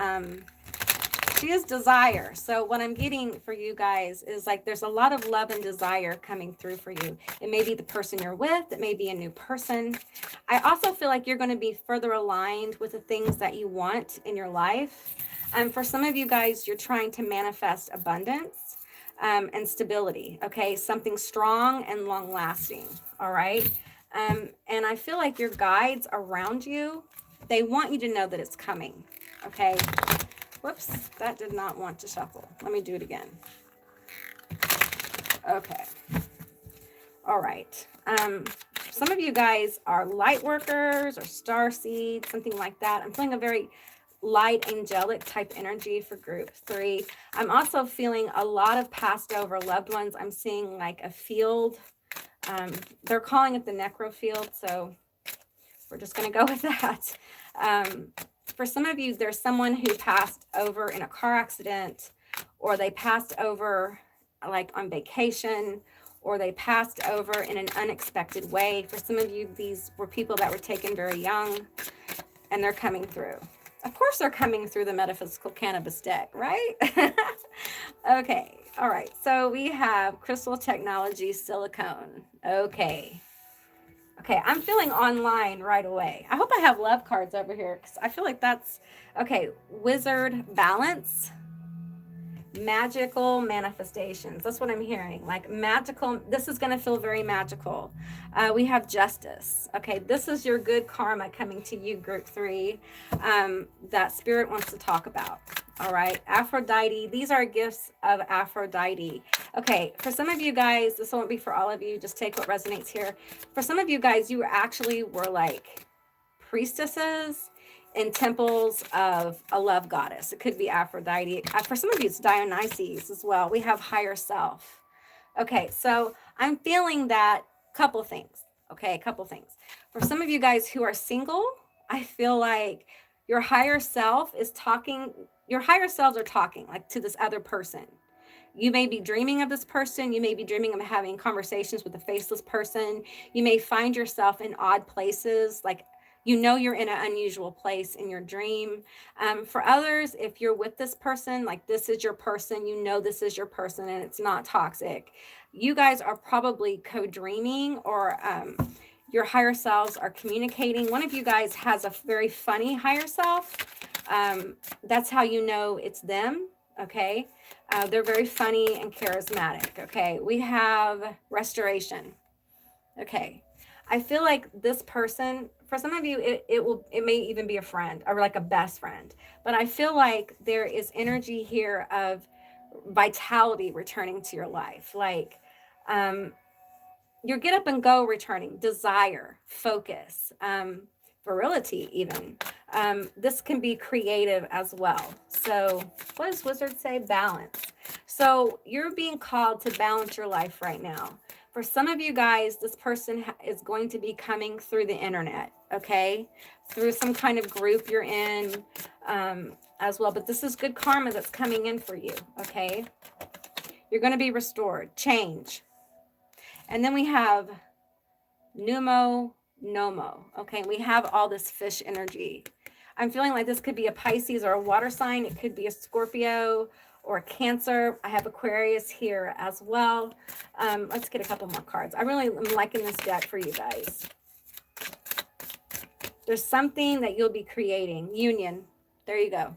desire. So what I'm getting for you guys is like there's a lot of love and desire coming through for you. It may be the person you're with, it may be a new person. I also feel like you're going to be further aligned with the things that you want in your life. For some of you guys, you're trying to manifest abundance and stability, okay? Something strong and long lasting, all right? And I feel like your guides around you, they want you to know that it's coming, okay? Whoops, that did not want to shuffle. Let me do it again. Okay. All right. Some of you guys are light workers or star seeds, something like that. I'm feeling a very light angelic type energy for group 3. I'm also feeling a lot of passed over loved ones. I'm seeing like a field. They're calling it the necro field, so we're just going to go with that. For some of you, there's someone who passed over in a car accident, or they passed over like on vacation, or they passed over in an unexpected way. For some of you, these were people that were taken very young, and they're coming through. Of course, they're coming through the Metaphysical Cannabis deck, right? Okay. All right. So we have Crystal Technology Silicone. Okay. Okay, I'm feeling online right away. I hope I have love cards over here because I feel like that's, okay, Wizard Balance, Magical Manifestations. That's what I'm hearing, like magical. This is going to feel very magical. We have Justice. Okay, this is your good karma coming to you, group 3, that Spirit wants to talk about. All right, Aphrodite. These are gifts of Aphrodite. Okay, for some of you guys, this won't be for all of you. Just take what resonates here. For some of you guys, you actually were like priestesses in temples of a love goddess. It could be Aphrodite. For some of you, it's Dionysus as well. We have higher self. Okay, so I'm feeling that couple things. Okay, a couple things. For some of you guys who are single, I feel like your higher self is talking, your higher selves are talking like to this other person. You may be dreaming of this person. You may be dreaming of having conversations with a faceless person. You may find yourself in odd places, like you know you're in an unusual place in your dream. For others, if you're with this person, like this is your person, you know this is your person and it's not toxic. You guys are probably co-dreaming, or your higher selves are communicating. One of you guys has a very funny higher self. That's how you know it's them. Okay. They're very funny and charismatic. Okay. We have restoration. Okay. I feel like this person, for some of you, it may even be a friend or like a best friend, but I feel like there is energy here of vitality returning to your life. Like, your get up and go returning, desire, focus, virility, even. This can be creative as well. So, what does Wizard say? Balance. So, you're being called to balance your life right now. For some of you guys, this person is going to be coming through the internet, okay? Through some kind of group you're in as well. But this is good karma that's coming in for you, okay? You're going to be restored. Change. And then we have Numo Nomo. Okay, we have all this fish energy. I'm feeling like this could be a Pisces or a water sign. It could be a Scorpio or a Cancer. I have Aquarius here as well. Let's get a couple more cards. I really am liking this deck for you guys. There's something that you'll be creating. Union. There you go.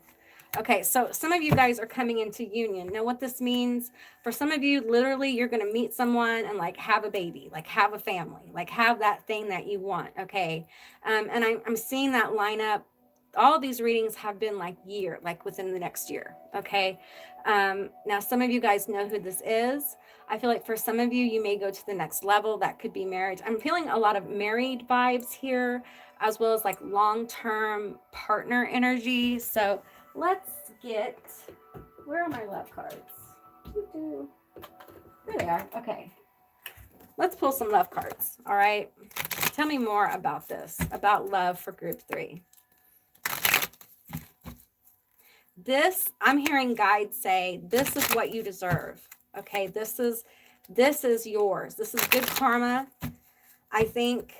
Okay, so some of you guys are coming into union. Know what this means? For some of you, literally, you're going to meet someone and like have a baby, like have a family, like have that thing that you want, okay? And I'm seeing that line up. All of these readings have been like within the next year, okay? Now, some of you guys know who this is. I feel like for some of you, you may go to the next level. That could be marriage. I'm feeling a lot of married vibes here, as well as like long-term partner energy. So let's get, where are my love cards? There they are. Okay. Let's pull some love cards. All right. Tell me more about this, about love for group 3. This, I'm hearing guides say, this is what you deserve. Okay. This is yours. This is good karma. I think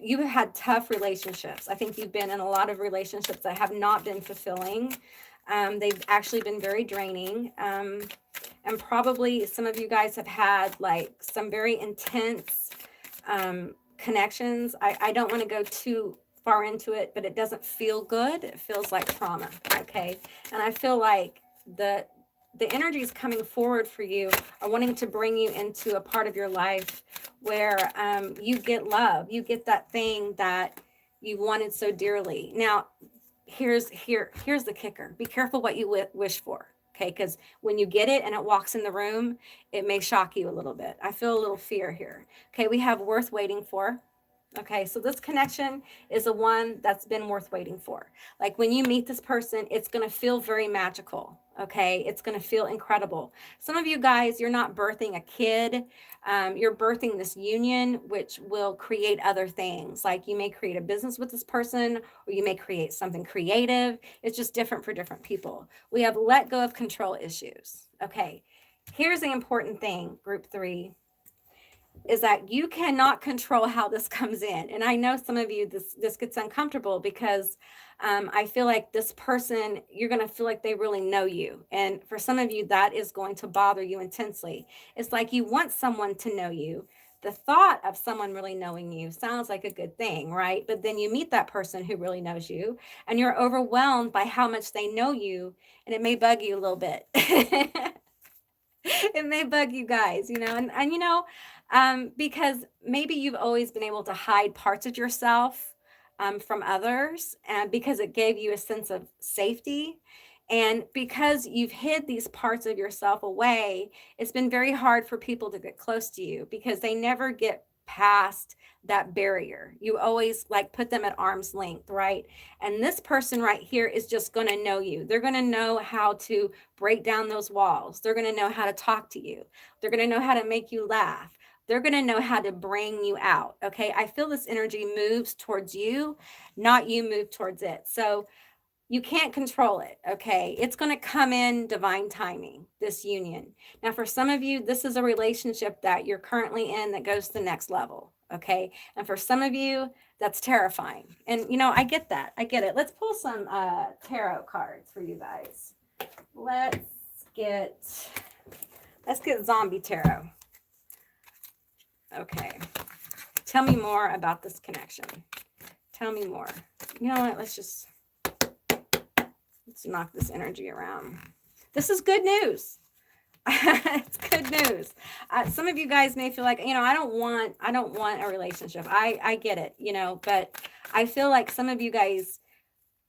you've had tough relationships. I think you've been in a lot of relationships that have not been fulfilling. They've actually been very draining. And probably some of you guys have had like some very intense connections. I don't want to go too far into it, but it doesn't feel good. It feels like trauma. Okay. And I feel like the energies coming forward for you are wanting to bring you into a part of your life where you get love. You get that thing that you wanted so dearly. Now, here's the kicker. Be careful what you wish for. Okay, because when you get it and it walks in the room, it may shock you a little bit. I feel a little fear here. Okay, we have worth waiting for. Okay, so this connection is the one that's been worth waiting for. Like when you meet this person, it's going to feel very magical. Okay, it's going to feel incredible. Some of you guys, you're not birthing a kid. You're birthing this union, which will create other things. Like you may create a business with this person, or you may create something creative. It's just different for different people. We have let go of control issues. Okay, here's the important thing, group 3. Is that you cannot control how this comes in. And I know some of you, this gets uncomfortable because I feel like this person, you're going to feel like they really know you. And for some of you, that is going to bother you intensely. It's like you want someone to know you. The thought of someone really knowing you sounds like a good thing, right? But then you meet that person who really knows you and you're overwhelmed by how much they know you, and it may bug you a little bit. It may bug you guys, and because maybe you've always been able to hide parts of yourself from others, and because it gave you a sense of safety. And because you've hid these parts of yourself away, it's been very hard for people to get close to you because they never get past that barrier. You always like put them at arm's length, right? And this person right here is just going to know you. They're going to know how to break down those walls. They're going to know how to talk to you. They're going to know how to make you laugh. they're going to know how to bring you out. Okay. I feel this energy moves towards you, not you move towards it. So you can't control it. Okay. It's going to come in divine timing, this union. Now, for some of you, this is a relationship that you're currently in that goes to the next level. Okay. And for some of you, that's terrifying. And, you know, I get that. I get it. Let's pull some tarot cards for you guys. Let's get zombie tarot. Okay. Tell me more about this connection. Tell me more. You know what? Let's knock this energy around. This is good news. It's good news. Some of you guys may feel like, you know, I don't want a relationship. I get it, you know, but I feel like some of you guys,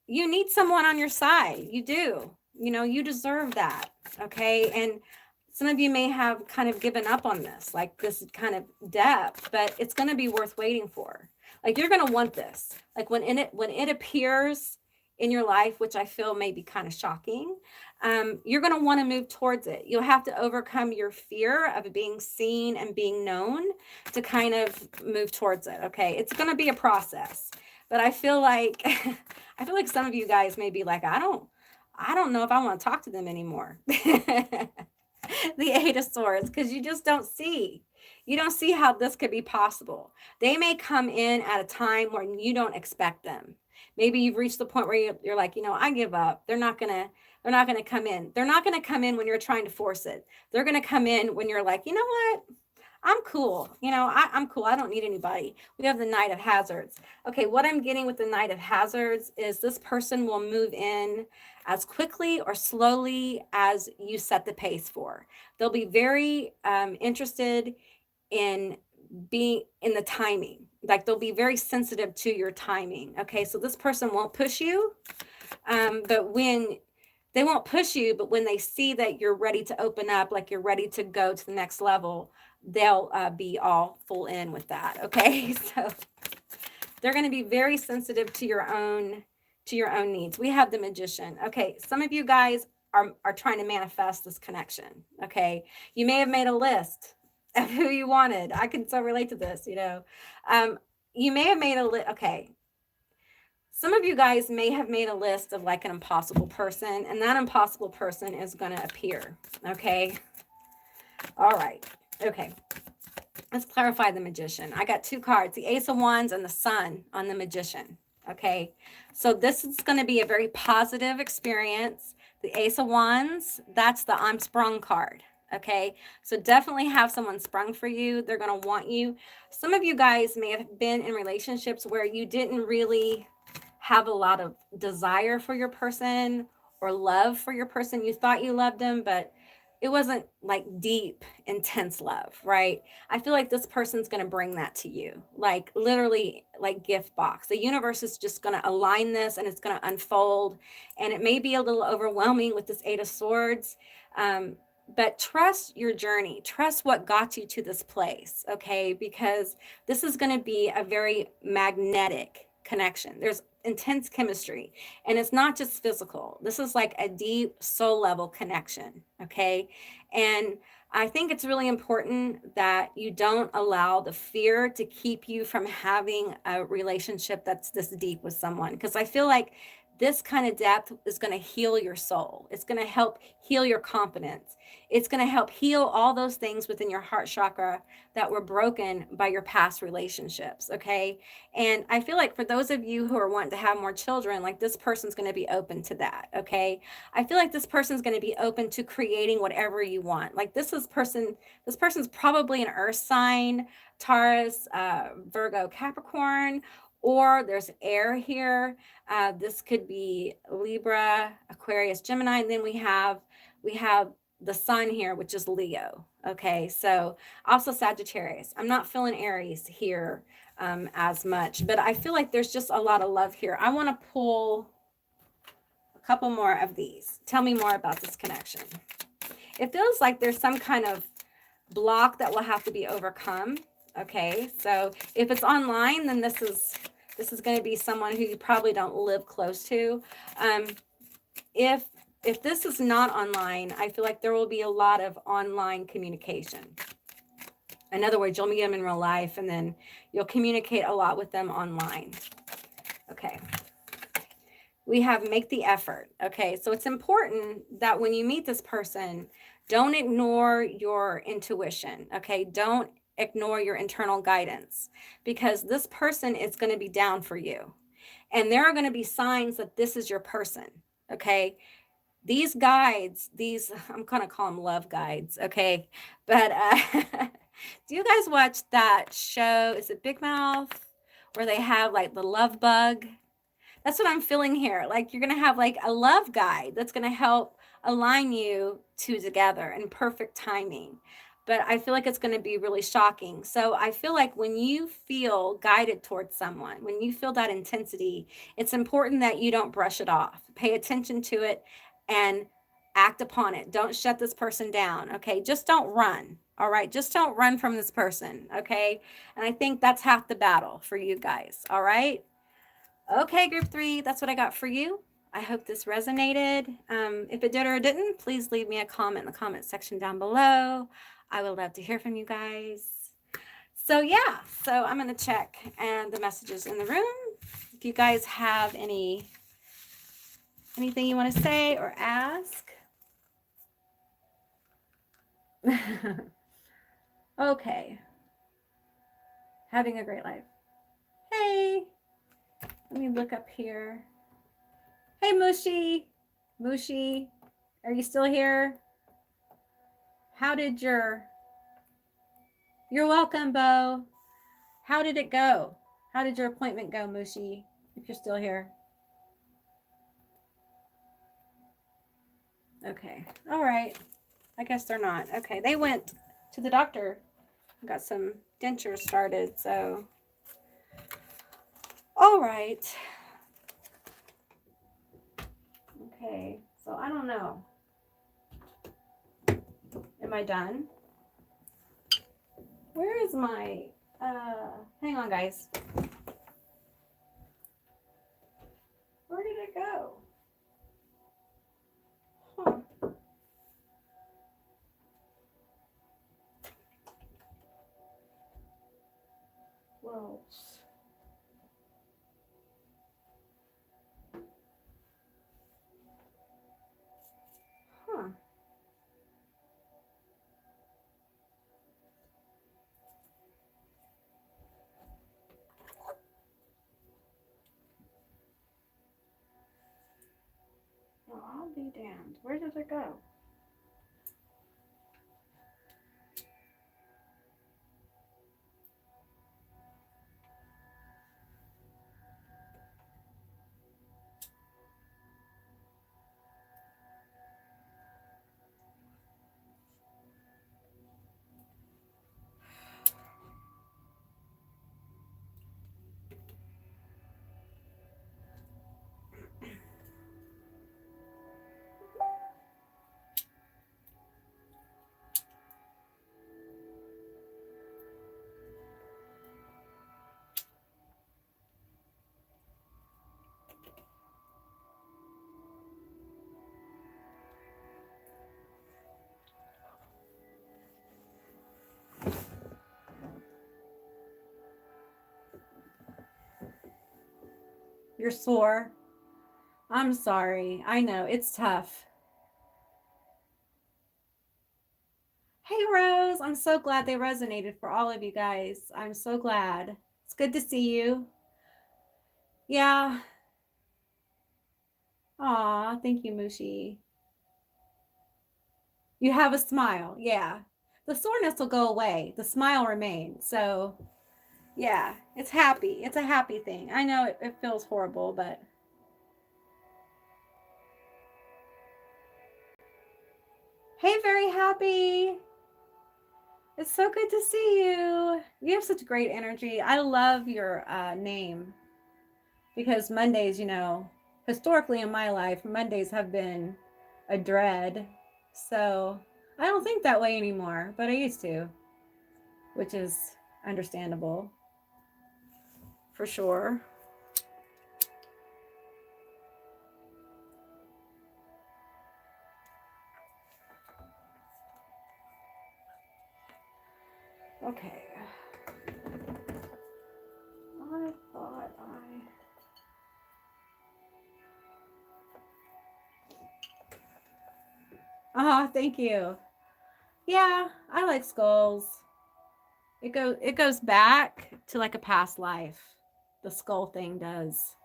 you need someone on your side. You do. You know, you deserve that. Okay. And some of you may have kind of given up on this, like this kind of depth, but it's going to be worth waiting for. Like you're going to want this. Like when it appears in your life, which I feel may be kind of shocking, you're going to want to move towards it. You'll have to overcome your fear of being seen and being known to kind of move towards it. Okay. It's going to be a process, but I feel like, some of you guys may be like, I don't know if I want to talk to them anymore. The Eight of Swords, because you just don't see how this could be possible. They may come in at a time when you don't expect them. Maybe you've reached the point where you're like, you know, I give up. They're not gonna come in. They're not gonna come in when you're trying to force it. They're gonna come in when you're like, you know what? I'm cool. You know, I'm cool. I don't need anybody. We have the Knight of Hazards. Okay, what I'm getting with the Knight of Hazards is this person will move in as quickly or slowly as you set the pace for. They'll be very interested in being in the timing. Like they'll be very sensitive to your timing. Okay, so this person won't push you, but when they won't push you, but when they see that you're ready to open up, like you're ready to go to the next level, they'll be all full in with that. Okay, so they're going to be very sensitive to your own needs. We have the Magician. Okay, some of you guys are trying to manifest this connection. Okay, you may have made a list of who you wanted. I can so relate to this. You know, you may have made a list. Okay, some of you guys may have made a list of like an impossible person, and that impossible person is going to appear. Okay, all right. Okay, let's clarify the Magician. I got two cards, the Ace of Wands and the Sun on the Magician. Okay, so this is going to be a very positive experience. The Ace of Wands, that's the I'm sprung card. Okay, so definitely have someone sprung for you. They're going to want you. Some of you guys may have been in relationships where you didn't really have a lot of desire for your person or love for your person. You thought you loved them, but it wasn't like deep, intense love, right? I feel like this person's going to bring that to you, like literally like gift box. The universe is just going to align this and it's going to unfold. And it may be a little overwhelming with this Eight of Swords, but trust your journey. Trust what got you to this place, okay? Because this is going to be a very magnetic connection. There's intense chemistry, and it's not just physical. This is like a deep soul level connection. Okay, and I think it's really important that you don't allow the fear to keep you from having a relationship that's this deep with someone, because I feel like this kind of depth is going to heal your soul. It's going to help heal your confidence. It's going to help heal all those things within your heart chakra that were broken by your past relationships. Okay. And I feel like for those of you who are wanting to have more children, like this person's going to be open to that. Okay. I feel like this person's going to be open to creating whatever you want. Like this person's probably an earth sign, Taurus, Virgo, Capricorn, or there's air here. This could be Libra, Aquarius, Gemini, and then we have the sun here, which is Leo. Okay, so also Sagittarius. I'm not feeling Aries here as much, but I feel like there's just a lot of love here. I want to pull a couple more of these. Tell me more about this connection. It feels like there's some kind of block that will have to be overcome. Okay, so if it's online, then this is going to be someone who you probably don't live close to. If this is not online, I feel like there will be a lot of online communication. In other words, you'll meet them in real life and then you'll communicate a lot with them online. Okay. We have make the effort. Okay. So it's important that when you meet this person, don't ignore your intuition. Okay. Don't ignore your internal guidance, because this person is going to be down for you. And there are going to be signs that this is your person. Okay. These guides, these, I'm going to call them love guides. Okay. But do you guys watch that show? Is it Big Mouth, where they have like the love bug? That's what I'm feeling here. Like you're going to have like a love guide that's going to help align you two together in perfect timing. But I feel like it's going to be really shocking. So I feel like when you feel guided towards someone, when you feel that intensity, it's important that you don't brush it off. Pay attention to it and act upon it. Don't shut this person down. Okay. Just don't run. All right. Just don't run from this person. Okay. And I think that's half the battle for you guys. All right. Okay, group 3, that's what I got for you. I hope this resonated. If it did or didn't, please leave me a comment in the comment section down below. I would love to hear from you guys. So yeah, so I'm going to check and the messages in the room. If you guys have anything you want to say or ask. Okay. Having a great life. Hey. Let me look up here. Hey, Mushy. Mushy, are you still here? How did you're welcome, Bo. How did it go? How did your appointment go, Mushy, if you're still here? Okay. All right. I guess they're not. Okay. They went to the doctor. Got some dentures started, so. All right. Okay. So I don't know. Am I done? Where is my, hang on, guys. Where did it go? Huh. Well, huh. Well, I'll be damned. Where did it go? You're sore. I'm sorry. I know it's tough. Hey, Rose. I'm so glad they resonated for all of you guys. I'm so glad. It's good to see you. Yeah. Aw, thank you, Mushi. You have a smile. Yeah. The soreness will go away. The smile remains. So, yeah, it's happy. It's a happy thing. I know it feels horrible, but. Hey, very happy. It's so good to see you. You have such great energy. I love your name, because Mondays, you know, historically in my life, Mondays have been a dread. So I don't think that way anymore, but I used to, which is understandable for sure. Okay. I thought Oh, thank you. Yeah, I like skulls. It goes back to like a past life. The skull thing does.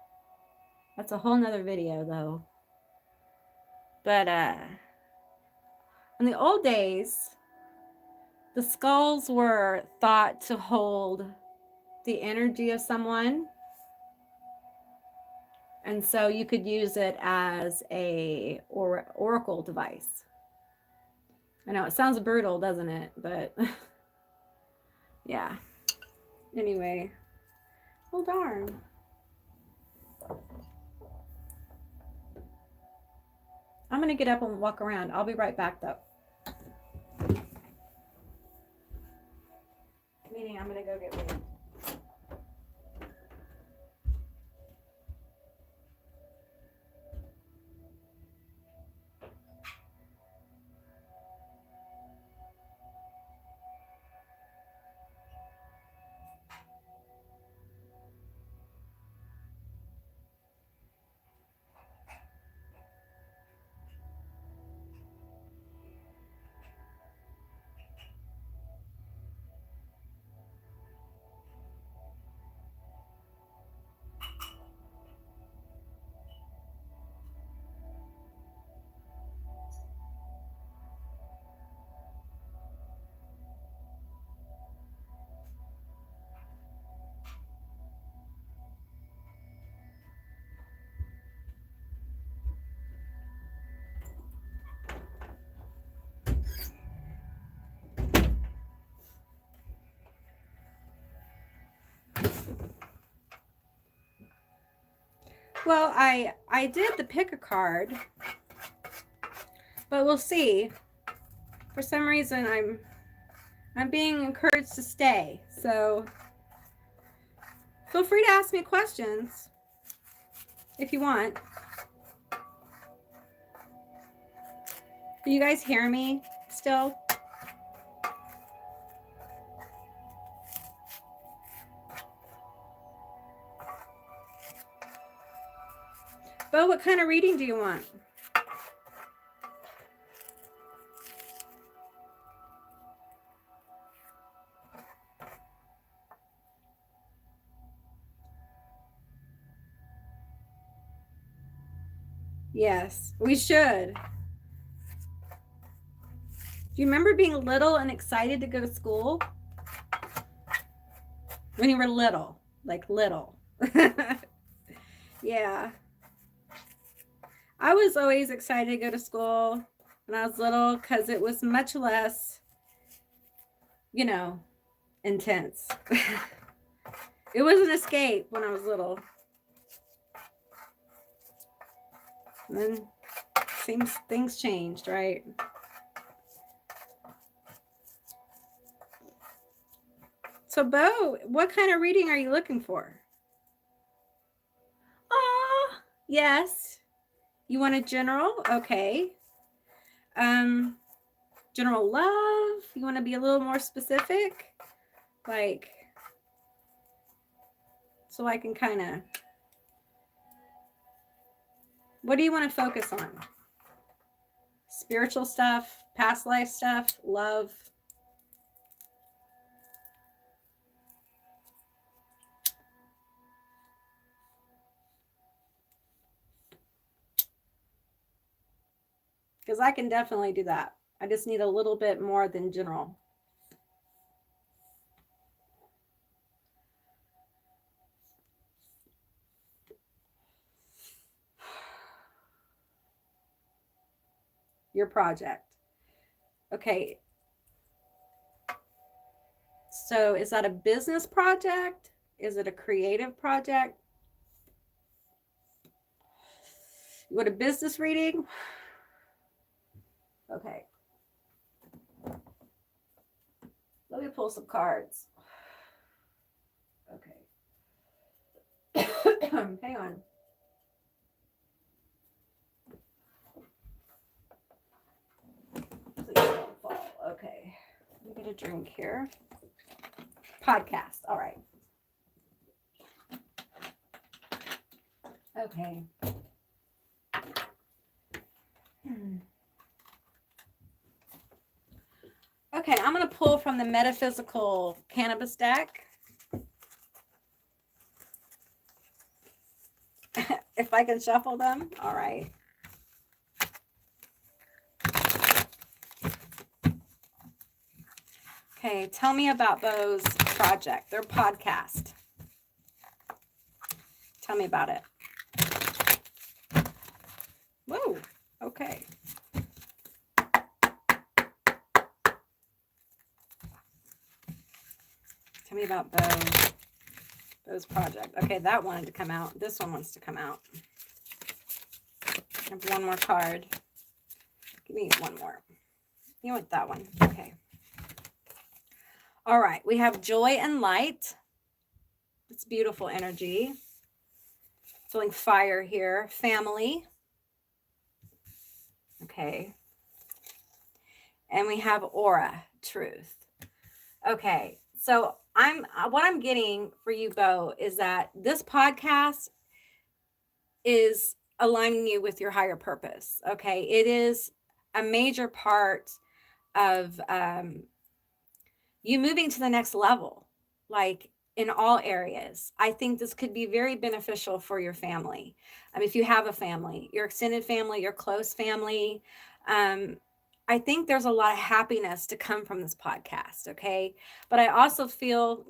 That's a whole nother video though. But in the old days, the skulls were thought to hold the energy of someone. And so you could use it as a oracle device. I know it sounds brutal, doesn't it? But yeah. Anyway. Oh, darn. I'm going to get up and walk around. I'll be right back, though. Meaning I'm going to go get wind. Well, I did the pick a card, but we'll see. For some reason, I'm being encouraged to stay. So feel free to ask me questions if you want. Can you guys hear me still? Bo, what kind of reading do you want? Yes, we should. Do you remember being little and excited to go to school? When you were little, like little. Yeah. I was always excited to go to school when I was little because it was much less, you know, intense. It was an escape when I was little. And then seems things changed, right? So, Bo, what kind of reading are you looking for? Ah, yes. You want a general? Okay. General love? You want to be a little more specific? Like, so I can kind of... What do you want to focus on? Spiritual stuff, past life stuff, love. Because I can definitely do that. I just need a little bit more than general. Your project. Okay. So is that a business project? Is it a creative project? You want a business reading? Okay. Let me pull some cards. Okay. Hang on. Please don't fall. Okay. Let me get a drink here. podcast. All right. Okay. Okay, I'm going to pull from the metaphysical cannabis deck. If I can shuffle them. All right. Okay, tell me about Beau's project, their podcast. Tell me about it. Whoa, okay. Tell me about Beau's project. Okay, that wanted to come out. This one wants to come out. I have one more card. Give me one more. You want that one. Okay. All right, we have joy and light. It's beautiful energy. Feeling fire here. Family. Okay. And we have aura, truth. Okay. So what I'm getting for you, Beau, is that this podcast is aligning you with your higher purpose. Okay. It is a major part of you moving to the next level, like in all areas. I think this could be very beneficial for your family. If you have a family, your extended family, your close family, I think there's a lot of happiness to come from this podcast. Okay. But I also feel,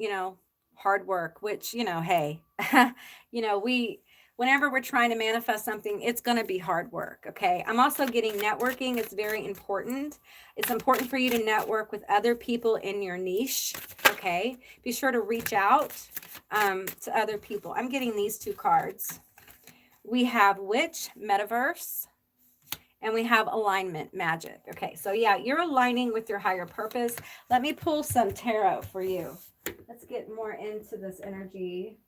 hard work, which, hey, whenever we're trying to manifest something, it's going to be hard work. Okay. I'm also getting networking. It's very important. It's important for you to network with other people in your niche. Okay. Be sure to reach out to other people. I'm getting these two cards. We have Witch, Metaverse, and we have Alignment, Magic. Okay. So yeah, you're aligning with your higher purpose. Let me pull some tarot for you. Let's get more into this energy.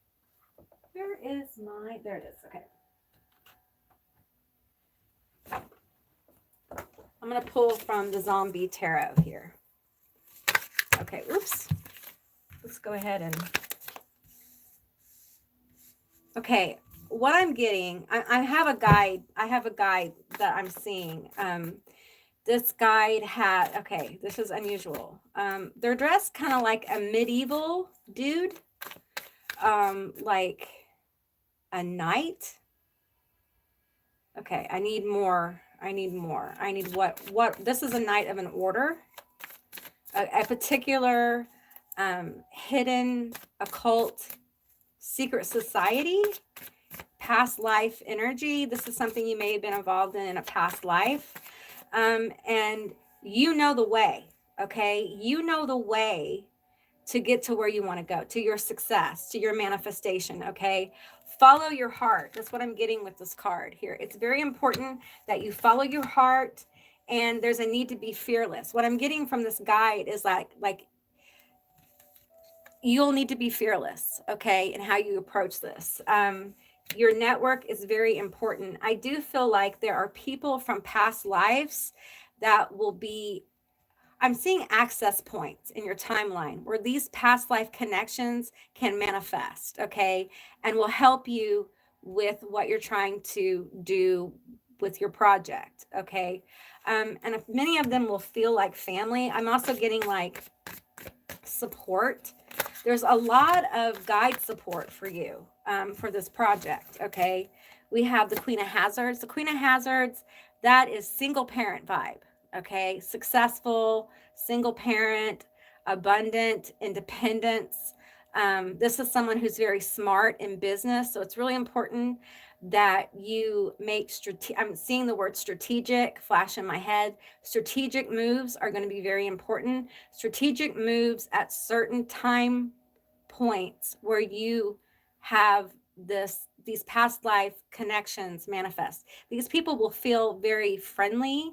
There it is. Okay. I'm going to pull from the Zombie Tarot here. Okay. Oops. Let's go ahead and. Okay. What I'm getting, I have a guide. I have a guide that I'm seeing. This guide okay, this is unusual. They're dressed kind of like a medieval dude. Like a knight. Okay, I need more. I need what this is a knight of an order. A particular hidden occult secret society, past life energy. This is something you may have been involved in a past life. And you know the way, okay? You know the way to get to where you want to go, to your success, to your manifestation, okay? Follow your heart. That's what I'm getting with this card here. It's very important that you follow your heart, and there's a need to be fearless. What I'm getting from this guide is like you'll need to be fearless, okay, in how you approach this. Your network is very important. I do feel like there are people from past lives that will be, I'm seeing access points in your timeline where these past life connections can manifest, okay, and will help you with what you're trying to do with your project, okay? And if many of them will feel like family, I'm also getting like support. There's a lot of guide support for you for this project, okay? We have the Queen of Hazards. The Queen of Hazards, that is single parent vibe, okay? Successful, single parent, abundant, independence. This is someone who's very smart in business, so it's really important that you make I'm seeing the word strategic flash in my head. Strategic moves are going to be very important. Strategic moves at certain time points where you have these past life connections manifest. These people will feel very friendly.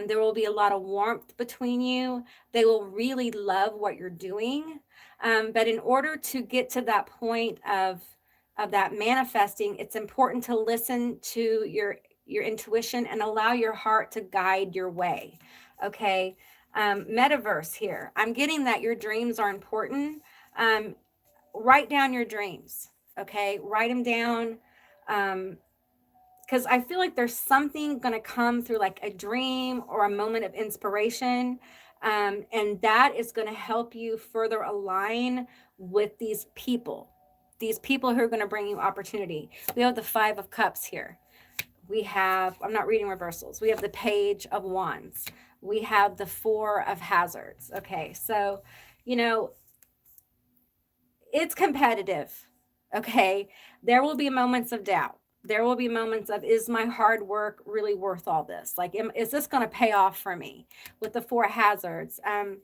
There will be a lot of warmth between you. They will really love what you're doing. But in order to get to that point of that manifesting, it's important to listen to your intuition and allow your heart to guide your way. Okay. Metaverse here. I'm getting that your dreams are important. Write down your dreams. Okay, write them down. Because I feel like there's something going to come through like a dream or a moment of inspiration. And that is going to help you further align with these people who are going to bring you opportunity. We have the 5 of Cups here. We have, I'm not reading reversals. We have the Page of Wands. We have the 4 of Hazards. Okay, so, you know, it's competitive. Okay, there will be moments of doubt. There will be moments of, is my hard work really worth all this? Like, is this going to pay off for me with the 4 hazards? And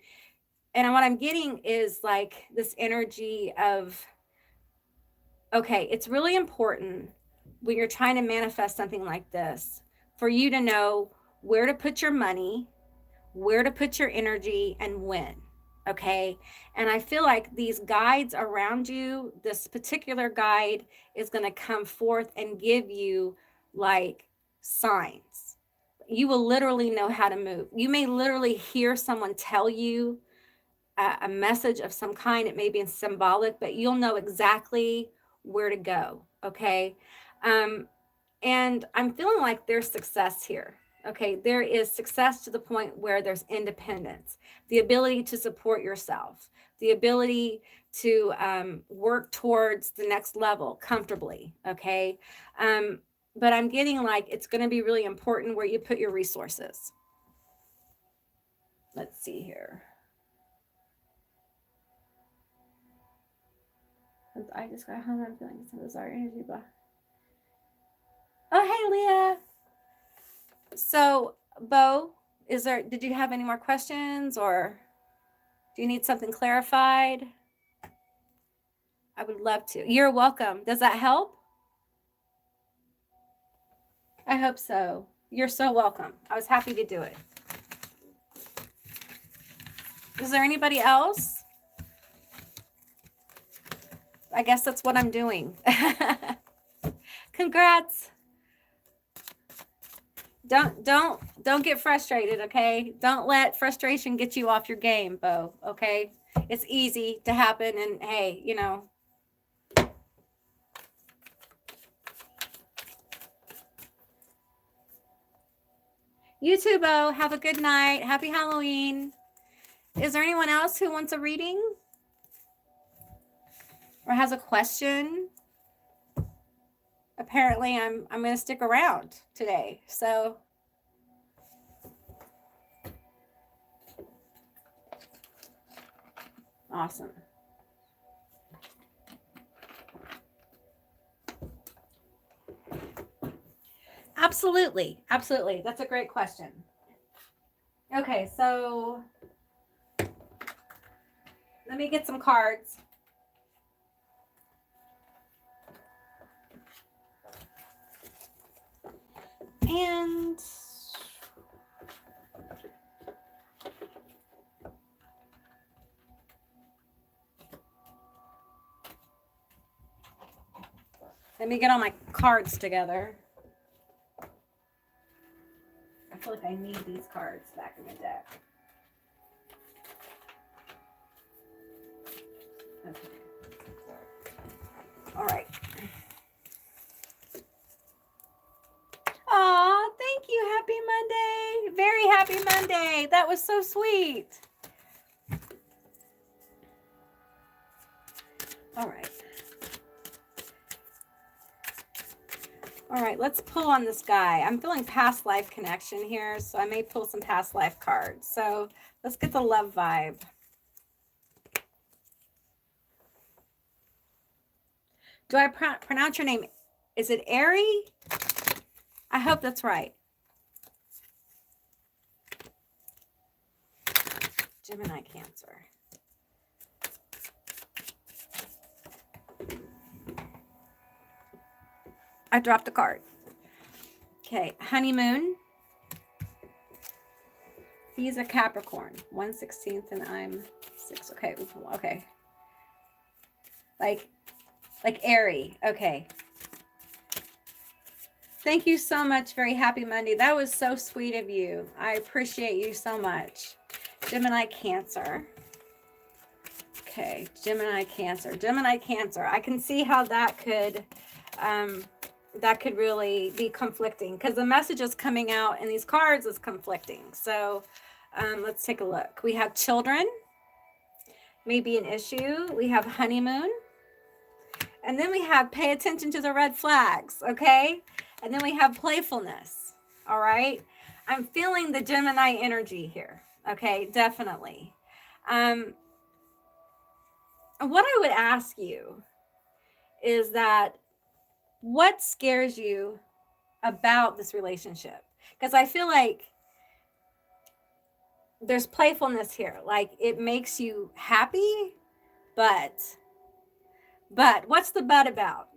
what I'm getting is like this energy of, okay, it's really important when you're trying to manifest something like this for you to know where to put your money, where to put your energy, and when. Okay. And I feel like these guides around you, this particular guide is going to come forth and give you like signs. You will literally know how to move. You may literally hear someone tell you a message of some kind. It may be symbolic, but you'll know exactly where to go. Okay. And I'm feeling like there's success here. Okay, there is success to the point where there's independence, the ability to support yourself, the ability to work towards the next level comfortably. Okay, but I'm getting like it's going to be really important where you put your resources. Let's see here. I just got home. I'm feeling some bizarre energy. Oh, hey, Leah. So, Bo, did you have any more questions or do you need something clarified? I would love to. You're welcome. Does that help? I hope so. You're so welcome. I was happy to do it. Is there anybody else? I guess that's what I'm doing. Congrats. Don't get frustrated, okay? Don't let frustration get you off your game, Bo, okay? It's easy to happen, and hey, you know. You too, Bo. Have a good night. Happy Halloween. Is there anyone else who wants a reading? Or has a question? Apparently, I'm going to stick around today, so. Awesome. Absolutely. Absolutely. That's a great question. Okay, so let me get some cards. And let me get all my cards together. I feel like I need these cards back in the deck. Okay. All right. Aw, thank you. Happy Monday. Very happy Monday. That was so sweet. All right. All right, let's pull on this guy. I'm feeling past life connection here, so I may pull some past life cards. So let's get the love vibe. Do I pronounce your name? Is it Ari? I hope that's right. Gemini, Cancer. I dropped a card. Okay, honeymoon. He's a Capricorn, 1/16, and I'm 6. Okay, okay. Like airy. Okay. Thank you so much. Very happy Monday. That was so sweet of you. I appreciate you so much. Gemini, Cancer. Okay, Gemini, Cancer. Gemini, Cancer. I can see how that could really be conflicting, because the messages coming out in these cards is conflicting. So let's take a look. We have children, maybe an issue. We have honeymoon. And then we have pay attention to the red flags, okay? And then we have playfulness, all right? I'm feeling the Gemini energy here, okay? Definitely. What I would ask you is that what scares you about this relationship? Because I feel like there's playfulness here. Like, it makes you happy, but what's the but about?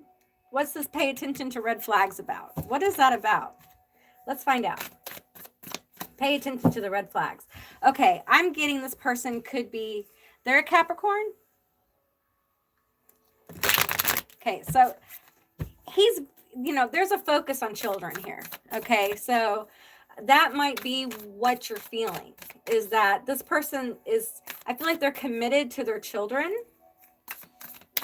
What's this pay attention to red flags about? What is that about? Let's find out. Pay attention to the red flags. Okay, I'm getting this person could be, they're a Capricorn. Okay, so he's, there's a focus on children here. Okay, so that might be what you're feeling, is that this person is, I feel like they're committed to their children,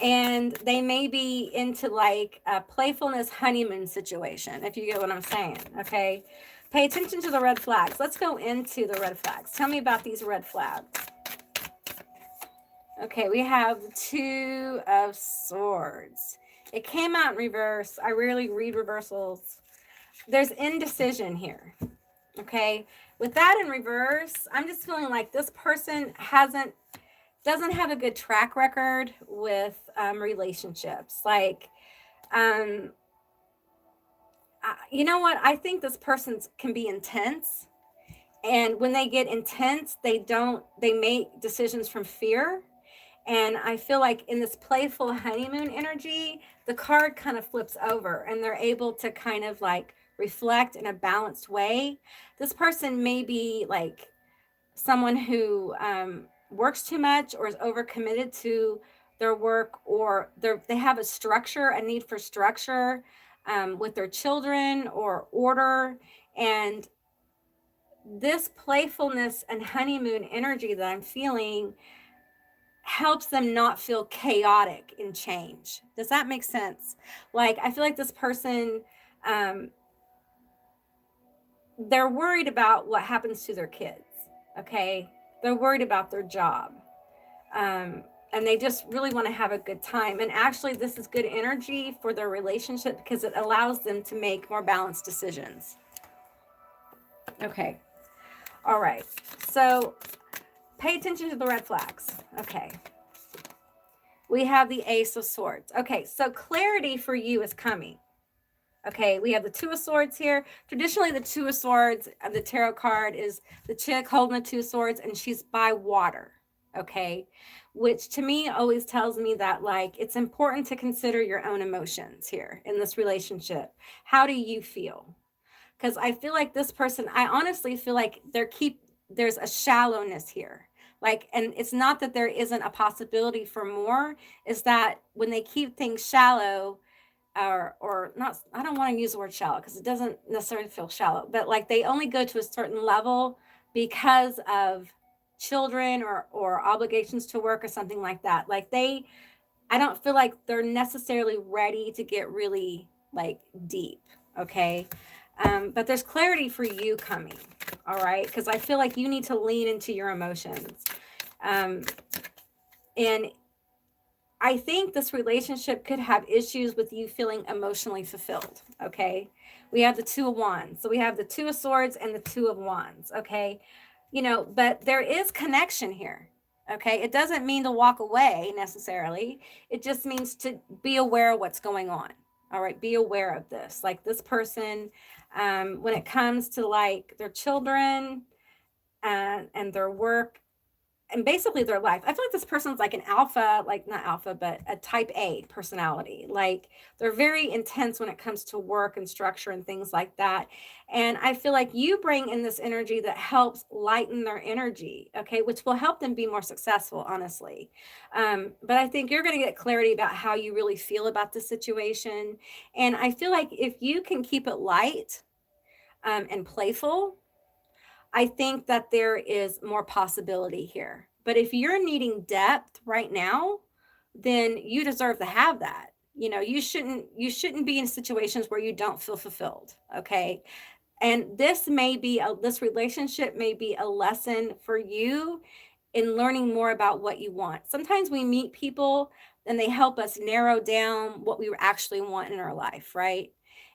and they may be into like a playfulness honeymoon situation, if you get what I'm saying. Okay, pay attention to the red flags. Let's go into the red flags. Tell me about these red flags. Okay, we have the Two of Swords. It came out in reverse. I rarely read reversals. There's indecision here. Okay, with that in reverse, I'm just feeling like this person doesn't have a good track record with relationships. Like, you know what? I think this person can be intense. And when they get intense, they make decisions from fear. And I feel like in this playful honeymoon energy, the card kind of flips over and they're able to kind of like reflect in a balanced way. This person may be like someone who works too much or is overcommitted to their work, or they have a need for structure with their children or order. And this playfulness and honeymoon energy that I'm feeling helps them not feel chaotic in change. Does that make sense? Like, I feel like this person, they're worried about what happens to their kids. Okay, they're worried about their job, and they just really want to have a good time. And actually, this is good energy for their relationship because it allows them to make more balanced decisions. Okay, all right, so pay attention to the red flags. Okay, we have the Ace of Swords. Okay, so clarity for you is coming. Okay, we have the Two of Swords here. Traditionally, the Two of Swords, the tarot card, is the chick holding the Two of Swords, and she's by water. Okay, which to me always tells me that, like, it's important to consider your own emotions here in this relationship. How do you feel? Because I feel like this person, I honestly feel like there's a shallowness here. Like, and it's not that there isn't a possibility for more, is that when they keep things shallow, or not, I don't want to use the word shallow because it doesn't necessarily feel shallow, but like they only go to a certain level because of children or obligations to work or something like that. Like I don't feel like they're necessarily ready to get really like deep. Okay. But there's clarity for you coming. All right. Because I feel like you need to lean into your emotions. And I think this relationship could have issues with you feeling emotionally fulfilled. Okay. We have the Two of Wands. So we have the Two of Swords and the Two of Wands. Okay. But there is connection here. Okay. It doesn't mean to walk away necessarily. It just means to be aware of what's going on. All right. Be aware of this. Like this person, when it comes to like their children and their work, and basically their life, I feel like this person's like an alpha, like not alpha, but a type A personality. Like they're very intense when it comes to work and structure and things like that. And I feel like you bring in this energy that helps lighten their energy, okay, which will help them be more successful, honestly. But I think you're going to get clarity about how you really feel about the situation. And I feel like if you can keep it light and playful, I think that there is more possibility here. But if you're needing depth right now, then you deserve to have that. You know, you shouldn't be in situations where you don't feel fulfilled, okay? And this relationship may be a lesson for you in learning more about what you want. Sometimes we meet people and they help us narrow down what we actually want in our life, right?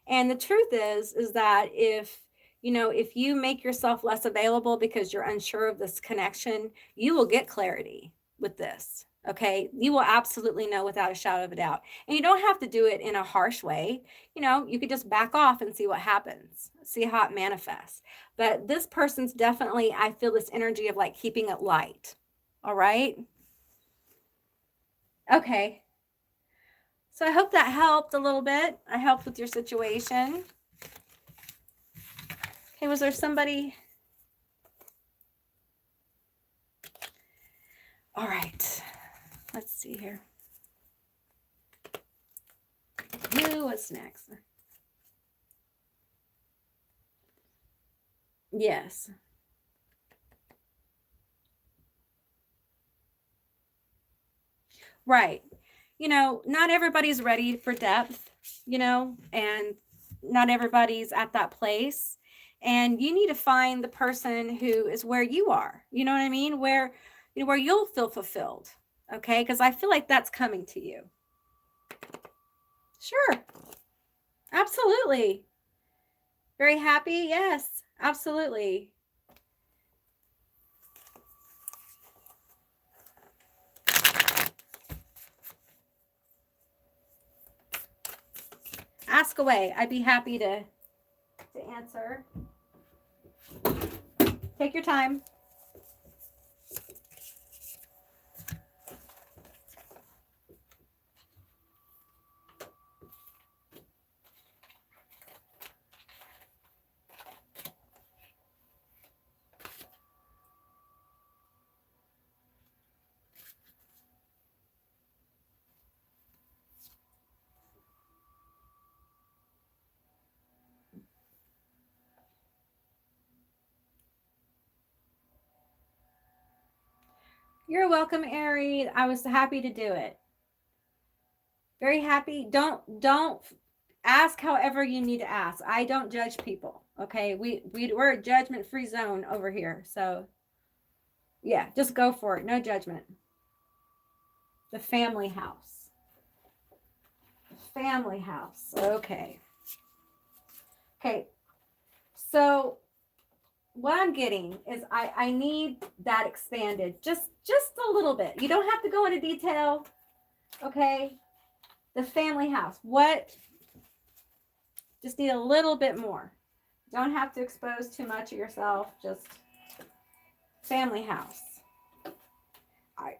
And the truth is that if you make yourself less available because you're unsure of this connection, you will get clarity with this. Okay, you will absolutely know without a shadow of a doubt. And you don't have to do it in a harsh way. You could just back off and see what happens, see how it manifests. But this person's definitely, I feel this energy of like keeping it light. All right. Okay. So I hope that helped a little bit. I helped with your situation. Okay, was there somebody? All right. Let's see here. What's next? Yes. Right. Not everybody's ready for depth, and not everybody's at that place. And you need to find the person who is where you are. You know what I mean? Where you'll feel fulfilled. Okay? Because I feel like that's coming to you. Sure. Absolutely. Very happy? Yes. Absolutely. Ask away. I'd be happy to answer. Take your time. You're welcome, Ari. I was happy to do it. Very happy. Don't ask however you need to ask. I don't judge people. Okay, we're a judgment-free zone over here. So yeah, just go for it. No judgment. The family house. The family house. Okay. Okay. So what I'm getting is I need that expanded just a little bit. You don't have to go into detail. Okay. The family house. What? Just need a little bit more. Don't have to expose too much of yourself. Just family house. I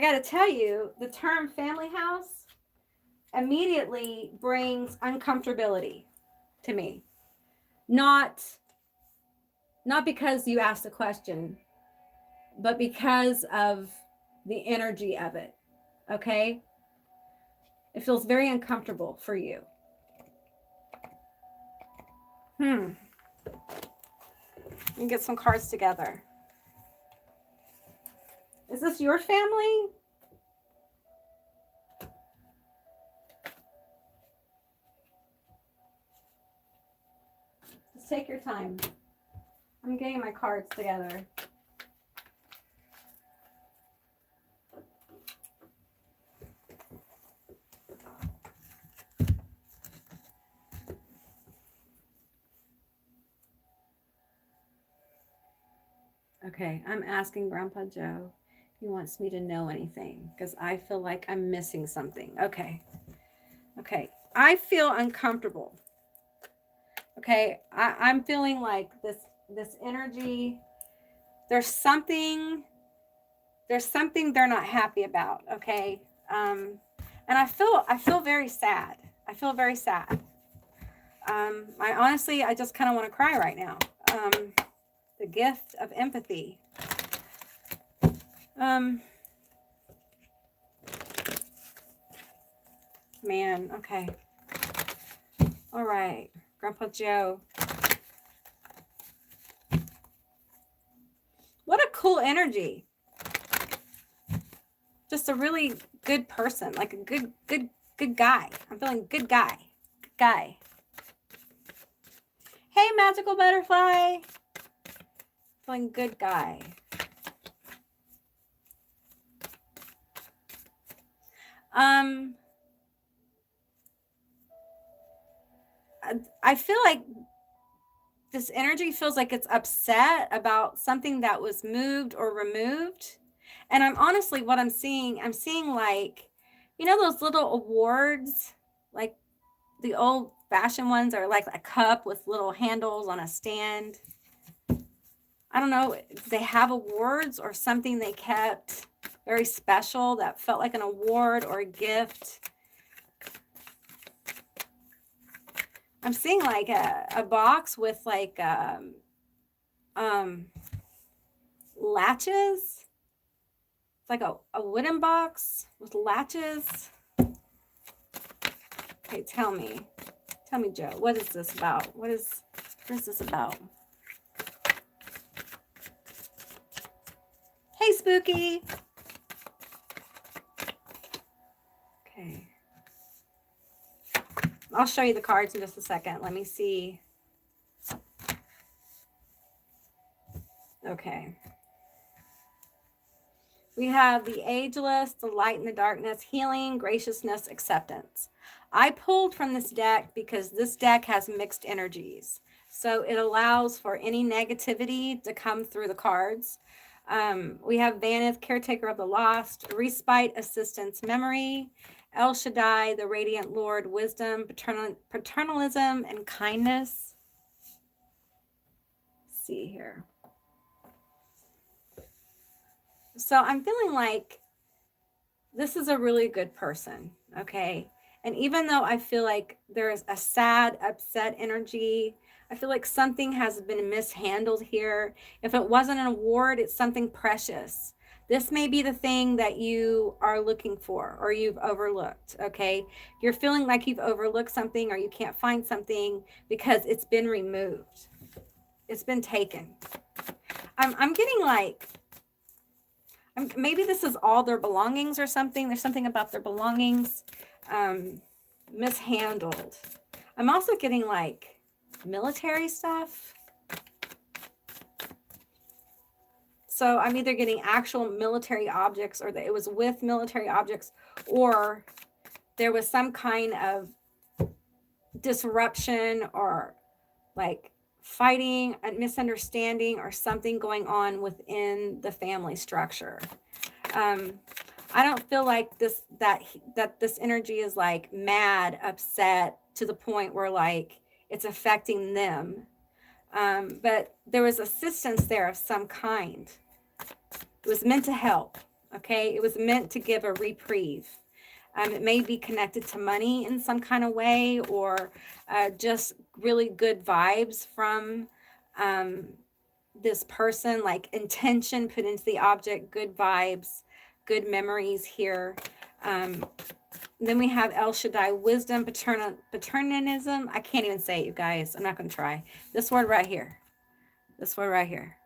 got to tell you, the term family house immediately brings uncomfortability to me. Not because you asked a question, but because of the energy of it. Okay? It feels very uncomfortable for you. Let me get some cards together. Is this your family? Just take your time. I'm getting my cards together. Okay, I'm asking Grandpa Joe. He wants me to know anything because I feel like I'm missing something. Okay. I feel uncomfortable. Okay, I'm feeling like this energy. There's something they're not happy about. Okay, and I feel very sad. I feel very sad. I just kind of want to cry right now. The gift of empathy. Man, okay. All right, Grandpa Joe. What a cool energy. just a really good person, like a good guy. I'm feeling good guy. Good guy. Hey, magical butterfly. Feeling good guy. I feel like this energy feels like it's upset about something that was moved or removed. And I'm honestly, what I'm seeing like, you know, those little awards, like the old fashioned ones are like a cup with little handles on a stand. I don't know, they have awards or something they kept very special that felt like an award or a gift. I'm seeing like a box with like latches. It's like a wooden box with latches. Okay, tell me, Joe, what is this about? What is this about? Hey, Spooky. Okay. I'll show you the cards in just a second. Let me see. Okay. We have the ageless, the light and the darkness, healing, graciousness, acceptance. I pulled from this deck because this deck has mixed energies. So it allows for any negativity to come through the cards. We have Vanith, caretaker of the lost, respite, assistance, memory, El Shaddai, the radiant Lord, wisdom, paternalism, and kindness. Let's see here. So I'm feeling like this is a really good person, okay? And even though I feel like there's a sad, upset energy, I feel like something has been mishandled here. If it wasn't an award, it's something precious. This may be the thing that you are looking for or you've overlooked, okay? You're feeling like you've overlooked something or you can't find something because it's been removed. It's been taken. I'm getting like, maybe this is all their belongings or something. There's something about their belongings mishandled. I'm also getting like military stuff. So I'm either getting actual military objects or that it was with military objects, or there was some kind of disruption or like fighting, a misunderstanding or something going on within the family structure. I don't feel like this energy is like mad, upset to the point where like it's affecting them. But there was assistance there of some kind. It was meant to help, okay? It was meant to give a reprieve. It may be connected to money in some kind of way, or just really good vibes from this person, like intention put into the object, good vibes, good memories here. Then we have El Shaddai, wisdom, paternalism. I can't even say it, you guys. I'm not going to try. This word right here. This word right here.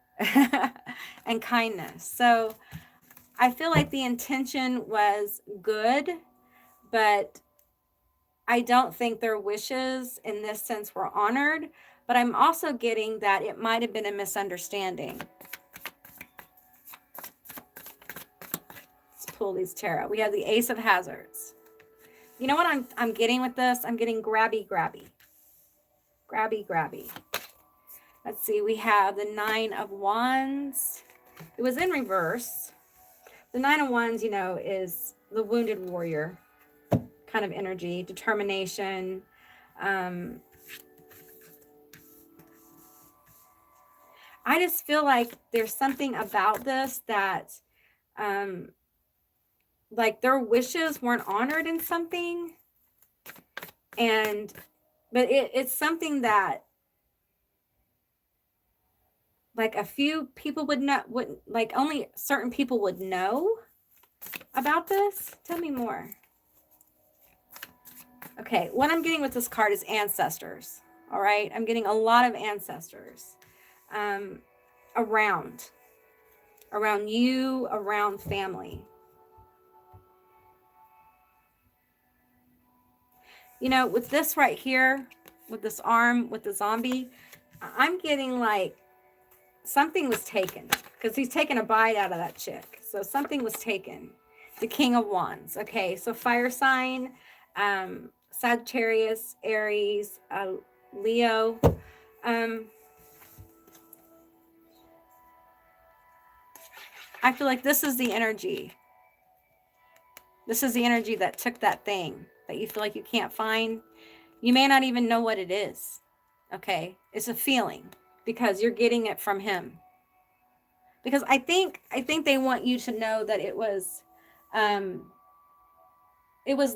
And kindness. So I feel like the intention was good, but I don't think their wishes in this sense were honored. But I'm also getting that it might have been a misunderstanding. Let's pull these tarot. We have the Ace of Hazards. You know what I'm getting with this? I'm getting grabby. Let's see. We have the Nine of Wands. It was in reverse. The Nine of Wands, you know, is the wounded warrior kind of energy, determination. I just feel like there's something about this that like their wishes weren't honored in something, but it's something that like a few people would like only certain people would know about this. Tell me more. Okay, what I'm getting with this card is ancestors. All right, I'm getting a lot of ancestors around you, around family. You know, with this right here, with this arm, with the zombie, I'm getting like something was taken because he's taking a bite out of that chick. So something was taken. The King of Wands. Okay, so fire sign, Sagittarius, Aries, Leo. I feel like this is the energy. This is the energy that took that thing that you feel like you can't find. You may not even know what it is. Okay, it's a feeling because you're getting it from him. Because I think they want you to know that it was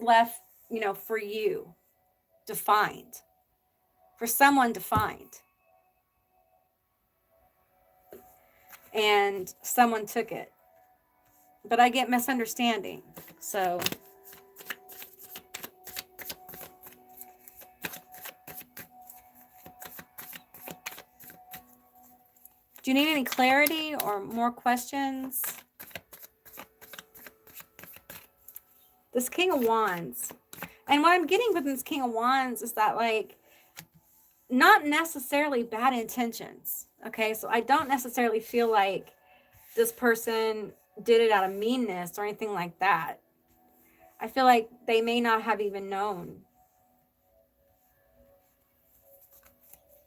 left, you know, for you to find, for someone to find, and someone took it. But I get misunderstanding, so do you need any clarity or more questions? This King of Wands. And what I'm getting with this King of Wands is that, like, not necessarily bad intentions. Okay, so I don't necessarily feel like this person did it out of meanness or anything like that. I feel like they may not have even known.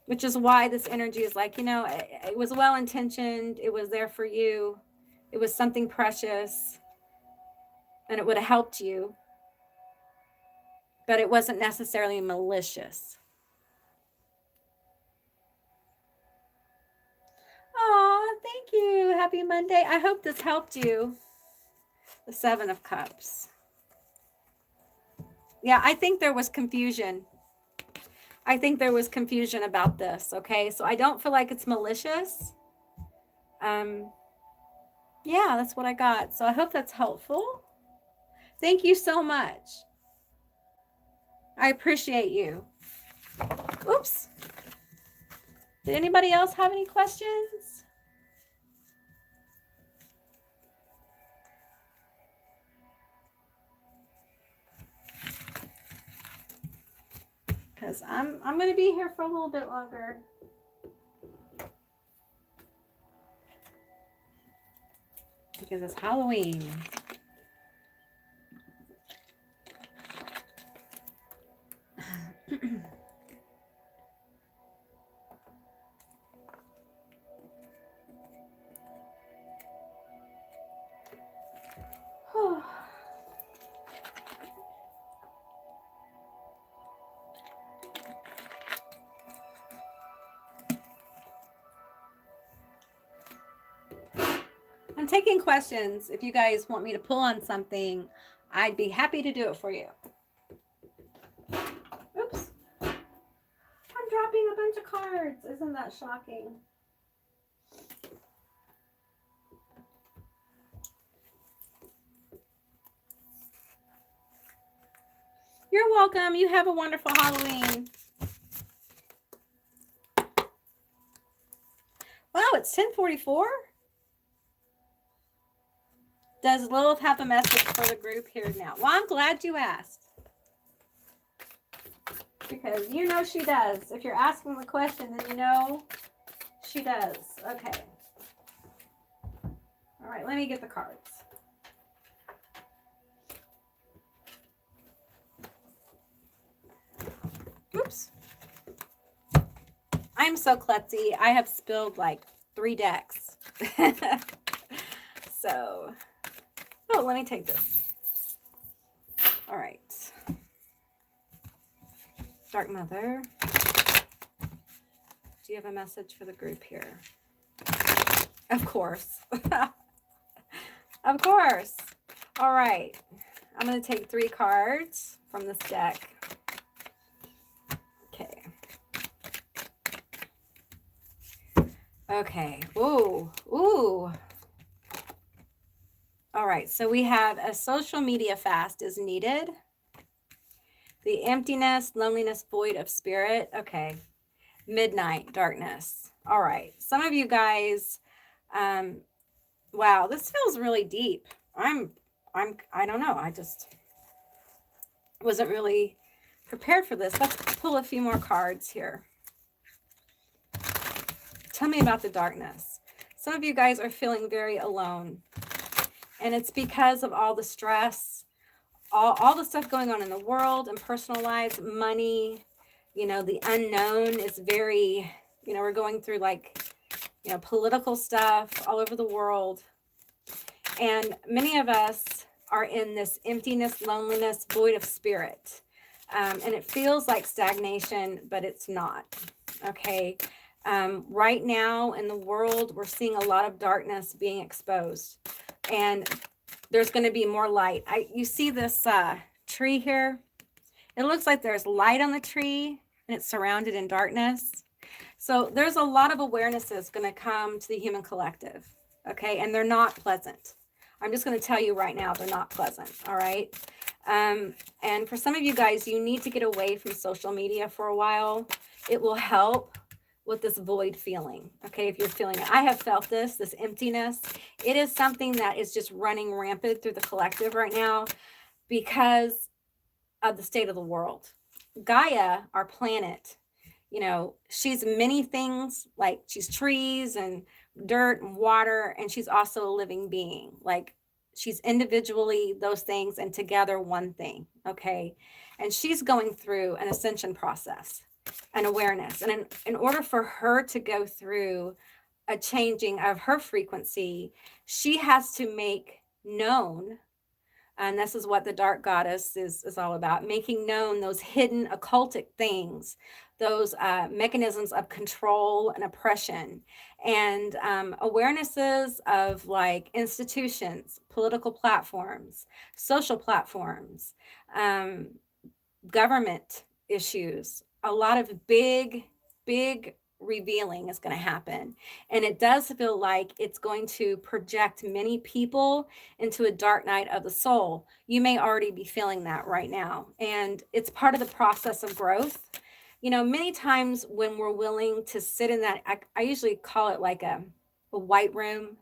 Which is why this energy is like, you know, it was well-intentioned. It was there for you. It was something precious. And it would have helped you. But it wasn't necessarily malicious. Oh, thank you. Happy Monday. I hope this helped you. The Seven of Cups. Yeah, I think there was confusion. I think there was confusion about this, okay? So I don't feel like it's malicious. Yeah, that's what I got. So I hope that's helpful. Thank you so much. I appreciate you. Oops. Did anybody else have any questions? Because I'm going to be here for a little bit longer. Because it's Halloween. I'm taking questions. If you guys want me to pull on something, I'd be happy to do it for you. Oops. I'm dropping a bunch of cards. Isn't that shocking? You're welcome. You have a wonderful Halloween. Wow, it's 10:44. Does Lilith have a message for the group here now? Well, I'm glad you asked. Because you know she does. If you're asking the question, then you know she does. Okay. All right, let me get the cards. Oops. I'm so klutzy. I have spilled like 3 decks. So, oh, let me take this. All right. Dark Mother. Do you have a message for the group here? Of course. Of course. All right. I'm going to take 3 cards from this deck. Okay. Okay. Ooh. Ooh. All right. So we have a social media fast is needed. The emptiness, loneliness, void of spirit. Okay. Midnight, darkness. All right. Some of you guys, wow, this feels really deep. I don't know. I just wasn't really prepared for this. Let's pull a few more cards here. Tell me about the darkness. Some of you guys are feeling very alone, and it's because of all the stress, all the stuff going on in the world and personal lives, money, the unknown is very, we're going through like, political stuff all over the world. And many of us are in this emptiness, loneliness, void of spirit. And it feels like stagnation, but it's not. Okay. Right now in the world, we're seeing a lot of darkness being exposed. And there's going to be more light. You see this tree here? It looks like there's light on the tree and it's surrounded in darkness. So there's a lot of awarenesses going to come to the human collective. Okay. And they're not pleasant. I'm just going to tell you right now, they're not pleasant. All right. And for some of you guys, you need to get away from social media for a while. It will help with this void feeling. Okay, if you're feeling it. I have felt this emptiness. It is something that is just running rampant through the collective right now because of the state of the world. Gaia, our planet, she's many things, like she's trees and dirt and water, and she's also a living being. Like she's individually those things and together one thing. Okay, and she's going through an ascension process. An awareness. And in order for her to go through a changing of her frequency, she has to make known, and this is what the dark goddess is all about, making known those hidden occultic things, those mechanisms of control and oppression, and awarenesses of like institutions, political platforms, social platforms, government issues. A lot of big revealing is going to happen. And it does feel like it's going to project many people into a dark night of the soul. You may already be feeling that right now. And it's part of the process of growth. Many times when we're willing to sit in that, I usually call it like a white room.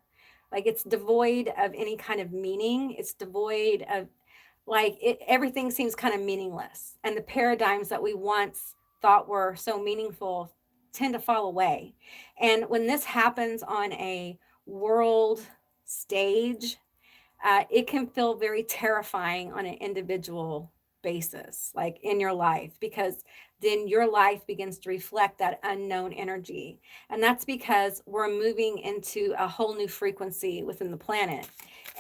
Like it's devoid of any kind of meaning. It's devoid of everything seems kind of meaningless. And the paradigms that we once thought were so meaningful tend to fall away. And when this happens on a world stage, it can feel very terrifying on an individual basis, like in your life, because then your life begins to reflect that unknown energy. And that's because we're moving into a whole new frequency within the planet.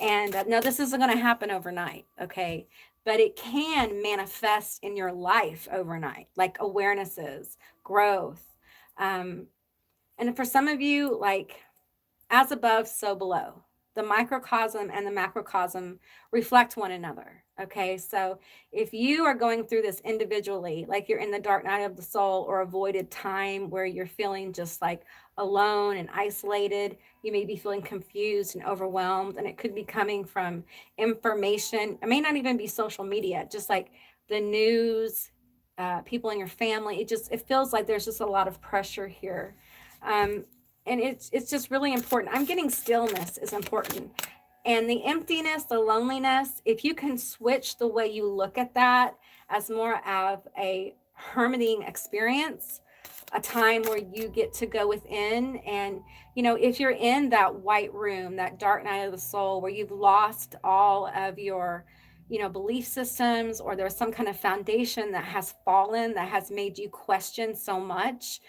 And no, this isn't going to happen overnight. Okay. But it can manifest in your life overnight, like awarenesses, growth. And for some of you, like as above, so below. The microcosm and the macrocosm reflect one another. Okay. So if you are going through this individually, like you're in the dark night of the soul or a voided time where you're feeling just like alone and isolated, you may be feeling confused and overwhelmed, and it could be coming from information. It may not even be social media, just like the news, people in your family. It feels like there's just a lot of pressure here. And it's just really important. I'm getting stillness is important. And the emptiness, the loneliness, if you can switch the way you look at that as more of a hermiting experience, a time where you get to go within. And, if you're in that white room, that dark night of the soul, where you've lost all of your, belief systems, or there's some kind of foundation that has fallen, that has made you question so much,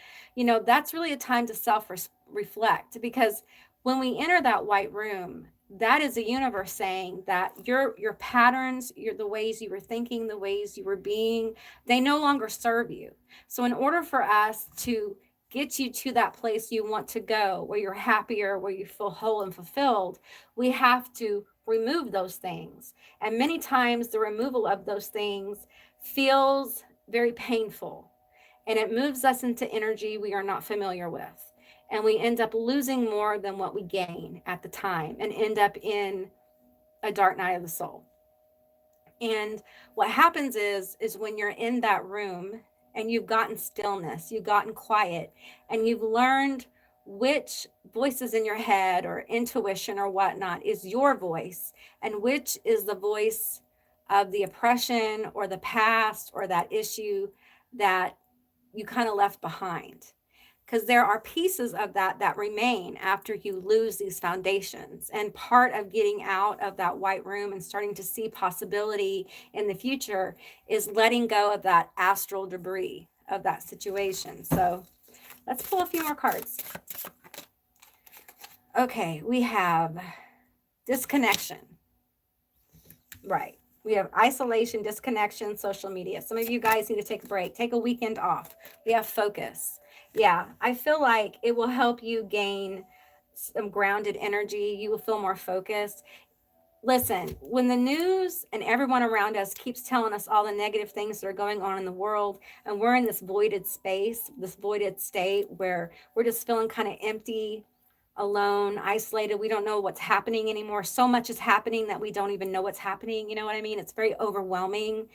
that's really a time to self-reflect. Because when we enter that white room, that is the universe saying that your patterns, the ways you were thinking, the ways you were being, they no longer serve you. So in order for us to get you to that place you want to go, where you're happier, where you feel whole and fulfilled, we have to remove those things. And many times the removal of those things feels very painful, and it moves us into energy we are not familiar with. And we end up losing more than what we gain at the time, and end up in a dark night of the soul. And what happens is when you're in that room and you've gotten stillness, you've gotten quiet, and you've learned which voices in your head or intuition or whatnot is your voice, and which is the voice of the oppression or the past or that issue that you kind of left behind, because there are pieces of that that remain after you lose these foundations. And part of getting out of that white room and starting to see possibility in the future is letting go of that astral debris of that situation. So let's pull a few more cards. Okay, we have disconnection. Right. We have isolation, disconnection, social media. Some of you guys need to take a break, take a weekend off. We have focus. Yeah, I feel like it will help you gain some grounded energy. You will feel more focused. Listen, when the news and everyone around us keeps telling us all the negative things that are going on in the world, and we're in this voided space, this voided state where we're just feeling kind of empty, alone, isolated. We don't know what's happening anymore. So much is happening that we don't even know what's happening. You know what I mean? It's very overwhelming.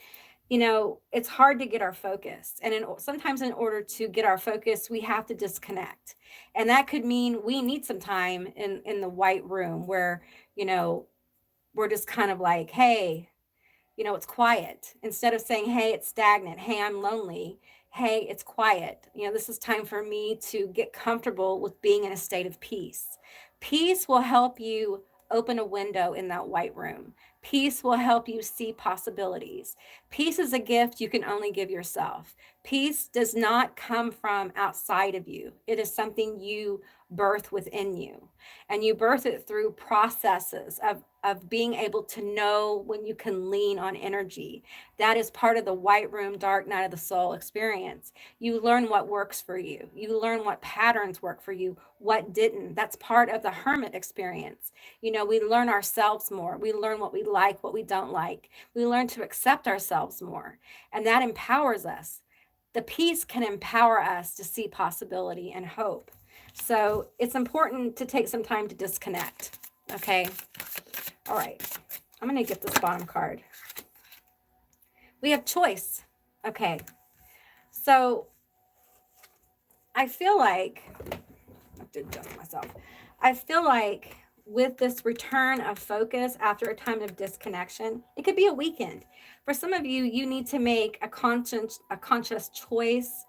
You know, it's hard to get our focus. And sometimes in order to get our focus, we have to disconnect. And that could mean we need some time in the white room where, you know, we're just kind of like, hey, you know, it's quiet. Instead of saying, hey, it's stagnant. Hey, I'm lonely. Hey, it's quiet. You know, this is time for me to get comfortable with being in a state of peace. Peace will help you open a window in that white room. Peace will help you see possibilities. Peace is a gift you can only give yourself. Peace does not come from outside of you. It is something you birth within you. And you birth it through processes of being able to know when you can lean on energy. That is part of the white room, dark night of the soul experience. You learn what works for you. You learn what patterns work for you, what didn't. That's part of the hermit experience. You know, we learn ourselves more. We learn what we like, what we don't like. We learn to accept ourselves more. And that empowers us. The peace can empower us to see possibility and hope. So it's important to take some time to disconnect. Okay. All right. I'm going to get this bottom card. We have choice. Okay. So I feel like, I have to adjust myself. I feel like with this return of focus after a time of disconnection, it could be a weekend. For some of you, you need to make a conscious choice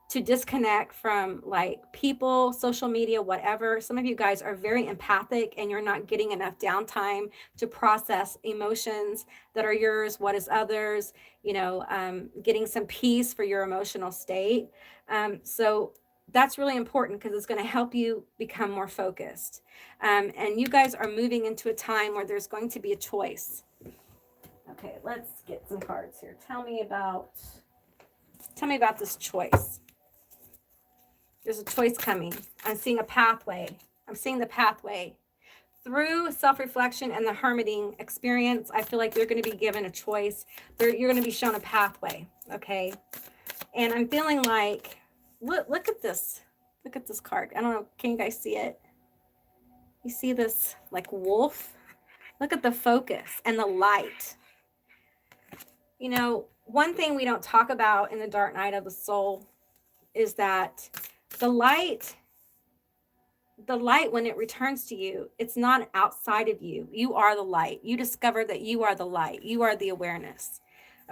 to disconnect from like people, social media, whatever. Some of you guys are very empathic and you're not getting enough downtime to process emotions that are yours, what is others, you know, getting some peace for your emotional state. So that's really important because it's going to help you become more focused. And you guys are moving into a time where there's going to be a choice. Okay, let's get some cards here. Tell me about this choice. There's a choice coming. I'm seeing a pathway. I'm seeing the pathway. Through self-reflection and the hermiting experience, I feel like you're going to be given a choice. You're going to be shown a pathway, okay? And I'm feeling like, look at this. Look at this card. I don't know. Can you guys see it? You see this like wolf? Look at the focus and the light. You know, one thing we don't talk about in the dark night of the soul is that the light, when it returns to you, it's not outside of you. You are the light. You discover that you are the light. You are the awareness.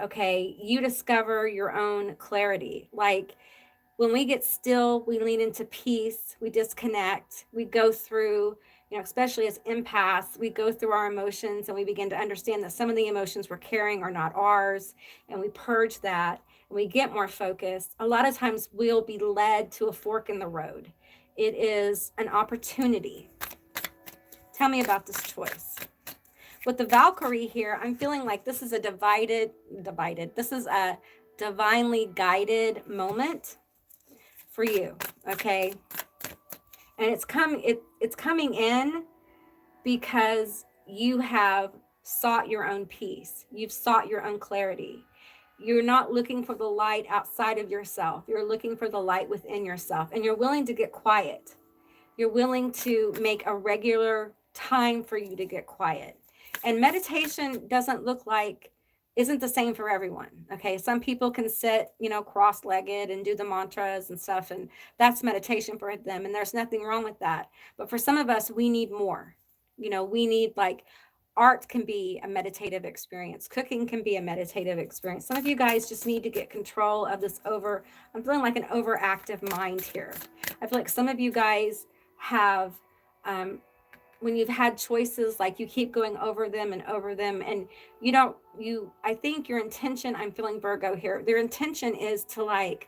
Okay. You discover your own clarity. Like when we get still, we lean into peace, we disconnect, we go through, you know, especially as empaths, we go through our emotions and we begin to understand that some of the emotions we're carrying are not ours, and we purge that and we get more focused. A lot of times we'll be led to a fork in the road. It is an opportunity. Tell me about this choice. With the Valkyrie here, I'm feeling like this is a this is a divinely guided moment for you, okay? And it's coming in because you have sought your own peace. You've sought your own clarity. You're not looking for the light outside of yourself. You're looking for the light within yourself, and you're willing to get quiet. You're willing to make a regular time for you to get quiet. And meditation isn't the same for everyone. Okay. Some people can sit, you know, cross-legged and do the mantras and stuff, and that's meditation for them. And there's nothing wrong with that. But for some of us, we need more. You know, we need like art can be a meditative experience. Cooking can be a meditative experience. Some of you guys just need to get control of this I'm feeling like an overactive mind here. I feel like some of you guys have, when you've had choices, like you keep going over them and and I think your intention, I'm feeling Virgo here, their intention is to like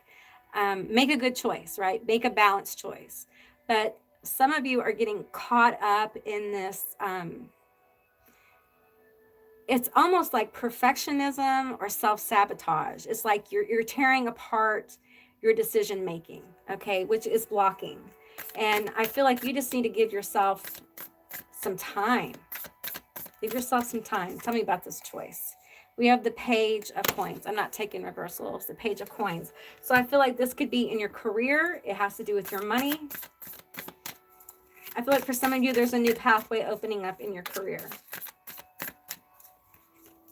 make a good choice, right? Make a balanced choice. But some of you are getting caught up in this, it's almost like perfectionism or self-sabotage. It's like you're tearing apart your decision making, okay, which is blocking. And I feel like you just need to give yourself some time. Give yourself some time. Tell me about this choice. We have the Page of Coins. I'm not taking reversals, the Page of Coins. So I feel like this could be in your career. It has to do with your money. I feel like for some of you, there's a new pathway opening up in your career.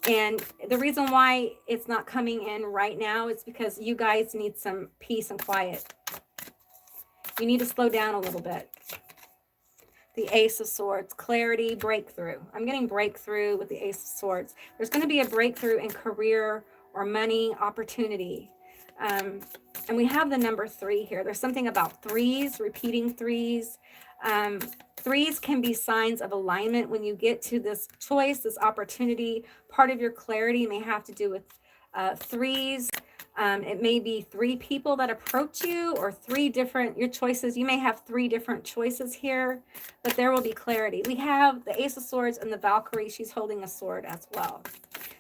And the reason why it's not coming in right now is because you guys need some peace and quiet. You need to slow down a little bit. The Ace of Swords, clarity, breakthrough. I'm getting breakthrough with the Ace of Swords. There's going to be a breakthrough in career or money, opportunity. And we have the number 3 here. There's something about threes, repeating threes. Threes can be signs of alignment when you get to this choice, this opportunity. Part of your clarity may have to do with threes. It may be 3 people that approach you, or 3 different, your choices. You may have 3 different choices here, but there will be clarity. We have the Ace of Swords and the Valkyrie. She's holding a sword as well.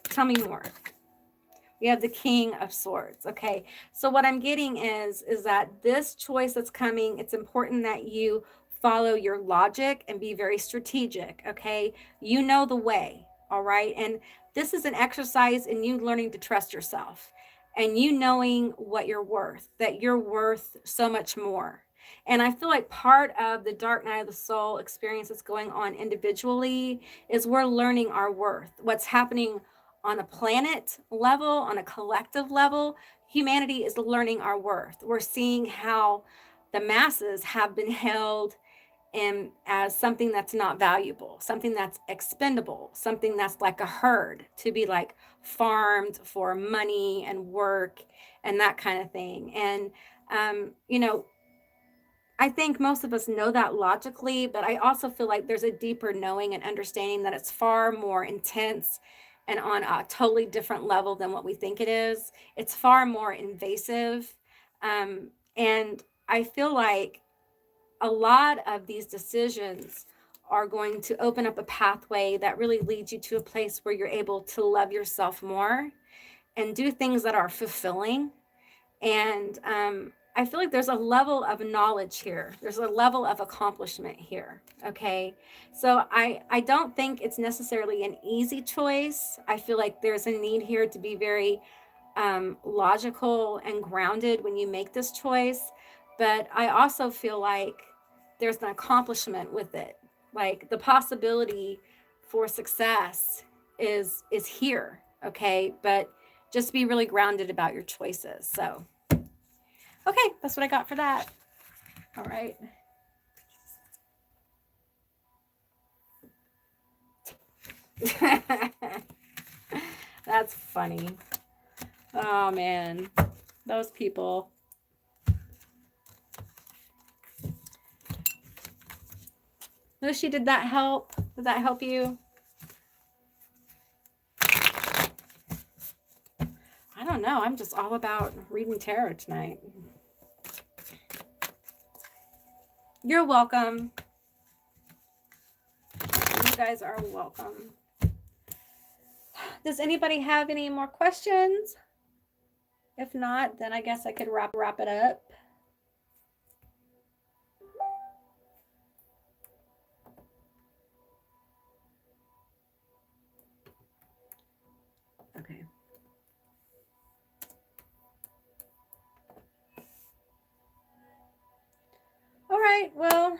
Tell me more. We have the King of Swords. Okay. So what I'm getting is that this choice that's coming, it's important that you follow your logic and be very strategic. Okay. You know the way. All right. And this is an exercise in you learning to trust yourself and you knowing what you're worth, that you're worth so much more. And I feel like part of the dark night of the soul experience that's going on individually is we're learning our worth. What's happening on a planet level, on a collective level, humanity is learning our worth. We're seeing how the masses have been held in as something that's not valuable, something that's expendable, something that's like a herd, to be like farmed for money and work and that kind of thing. And, I think most of us know that logically, but I also feel like there's a deeper knowing and understanding that it's far more intense and on a totally different level than what we think it is. It's far more invasive. And I feel like a lot of these decisions are going to open up a pathway that really leads you to a place where you're able to love yourself more and do things that are fulfilling. And I feel like there's a level of knowledge here. There's a level of accomplishment here. Okay. So I don't think it's necessarily an easy choice. I feel like there's a need here to be very logical and grounded when you make this choice. But I also feel like there's an accomplishment with it. Like the possibility for success is here. Okay. But just be really grounded about your choices. So okay, that's what I got for that. All right. That's funny. Oh, man. Those people. Lucy, did that help? Did that help you? I don't know. I'm just all about reading tarot tonight. You're welcome. You guys are welcome. Does anybody have any more questions? If not, then I guess I could wrap it up. Okay. All right, well,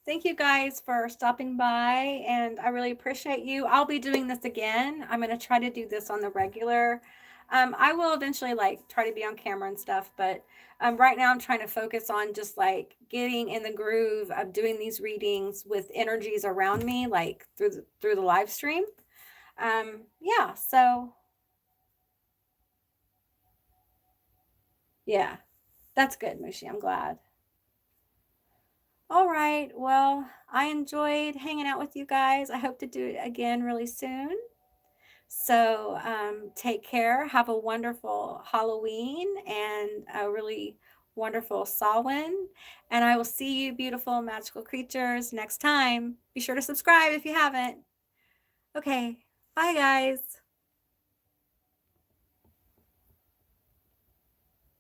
thank you guys for stopping by, and I really appreciate you. I'll be doing this again. I'm going to try to do this on the regular. I will eventually like try to be on camera and stuff, but right now I'm trying to focus on just like getting in the groove of doing these readings with energies around me, like through the live stream. Yeah, so yeah, that's good, Mushi. I'm glad. All right. Well, I enjoyed hanging out with you guys. I hope to do it again really soon. So take care. Have a wonderful Halloween and a really wonderful Samhain. And I will see you, beautiful magical creatures, next time. Be sure to subscribe if you haven't. Okay. Bye, guys.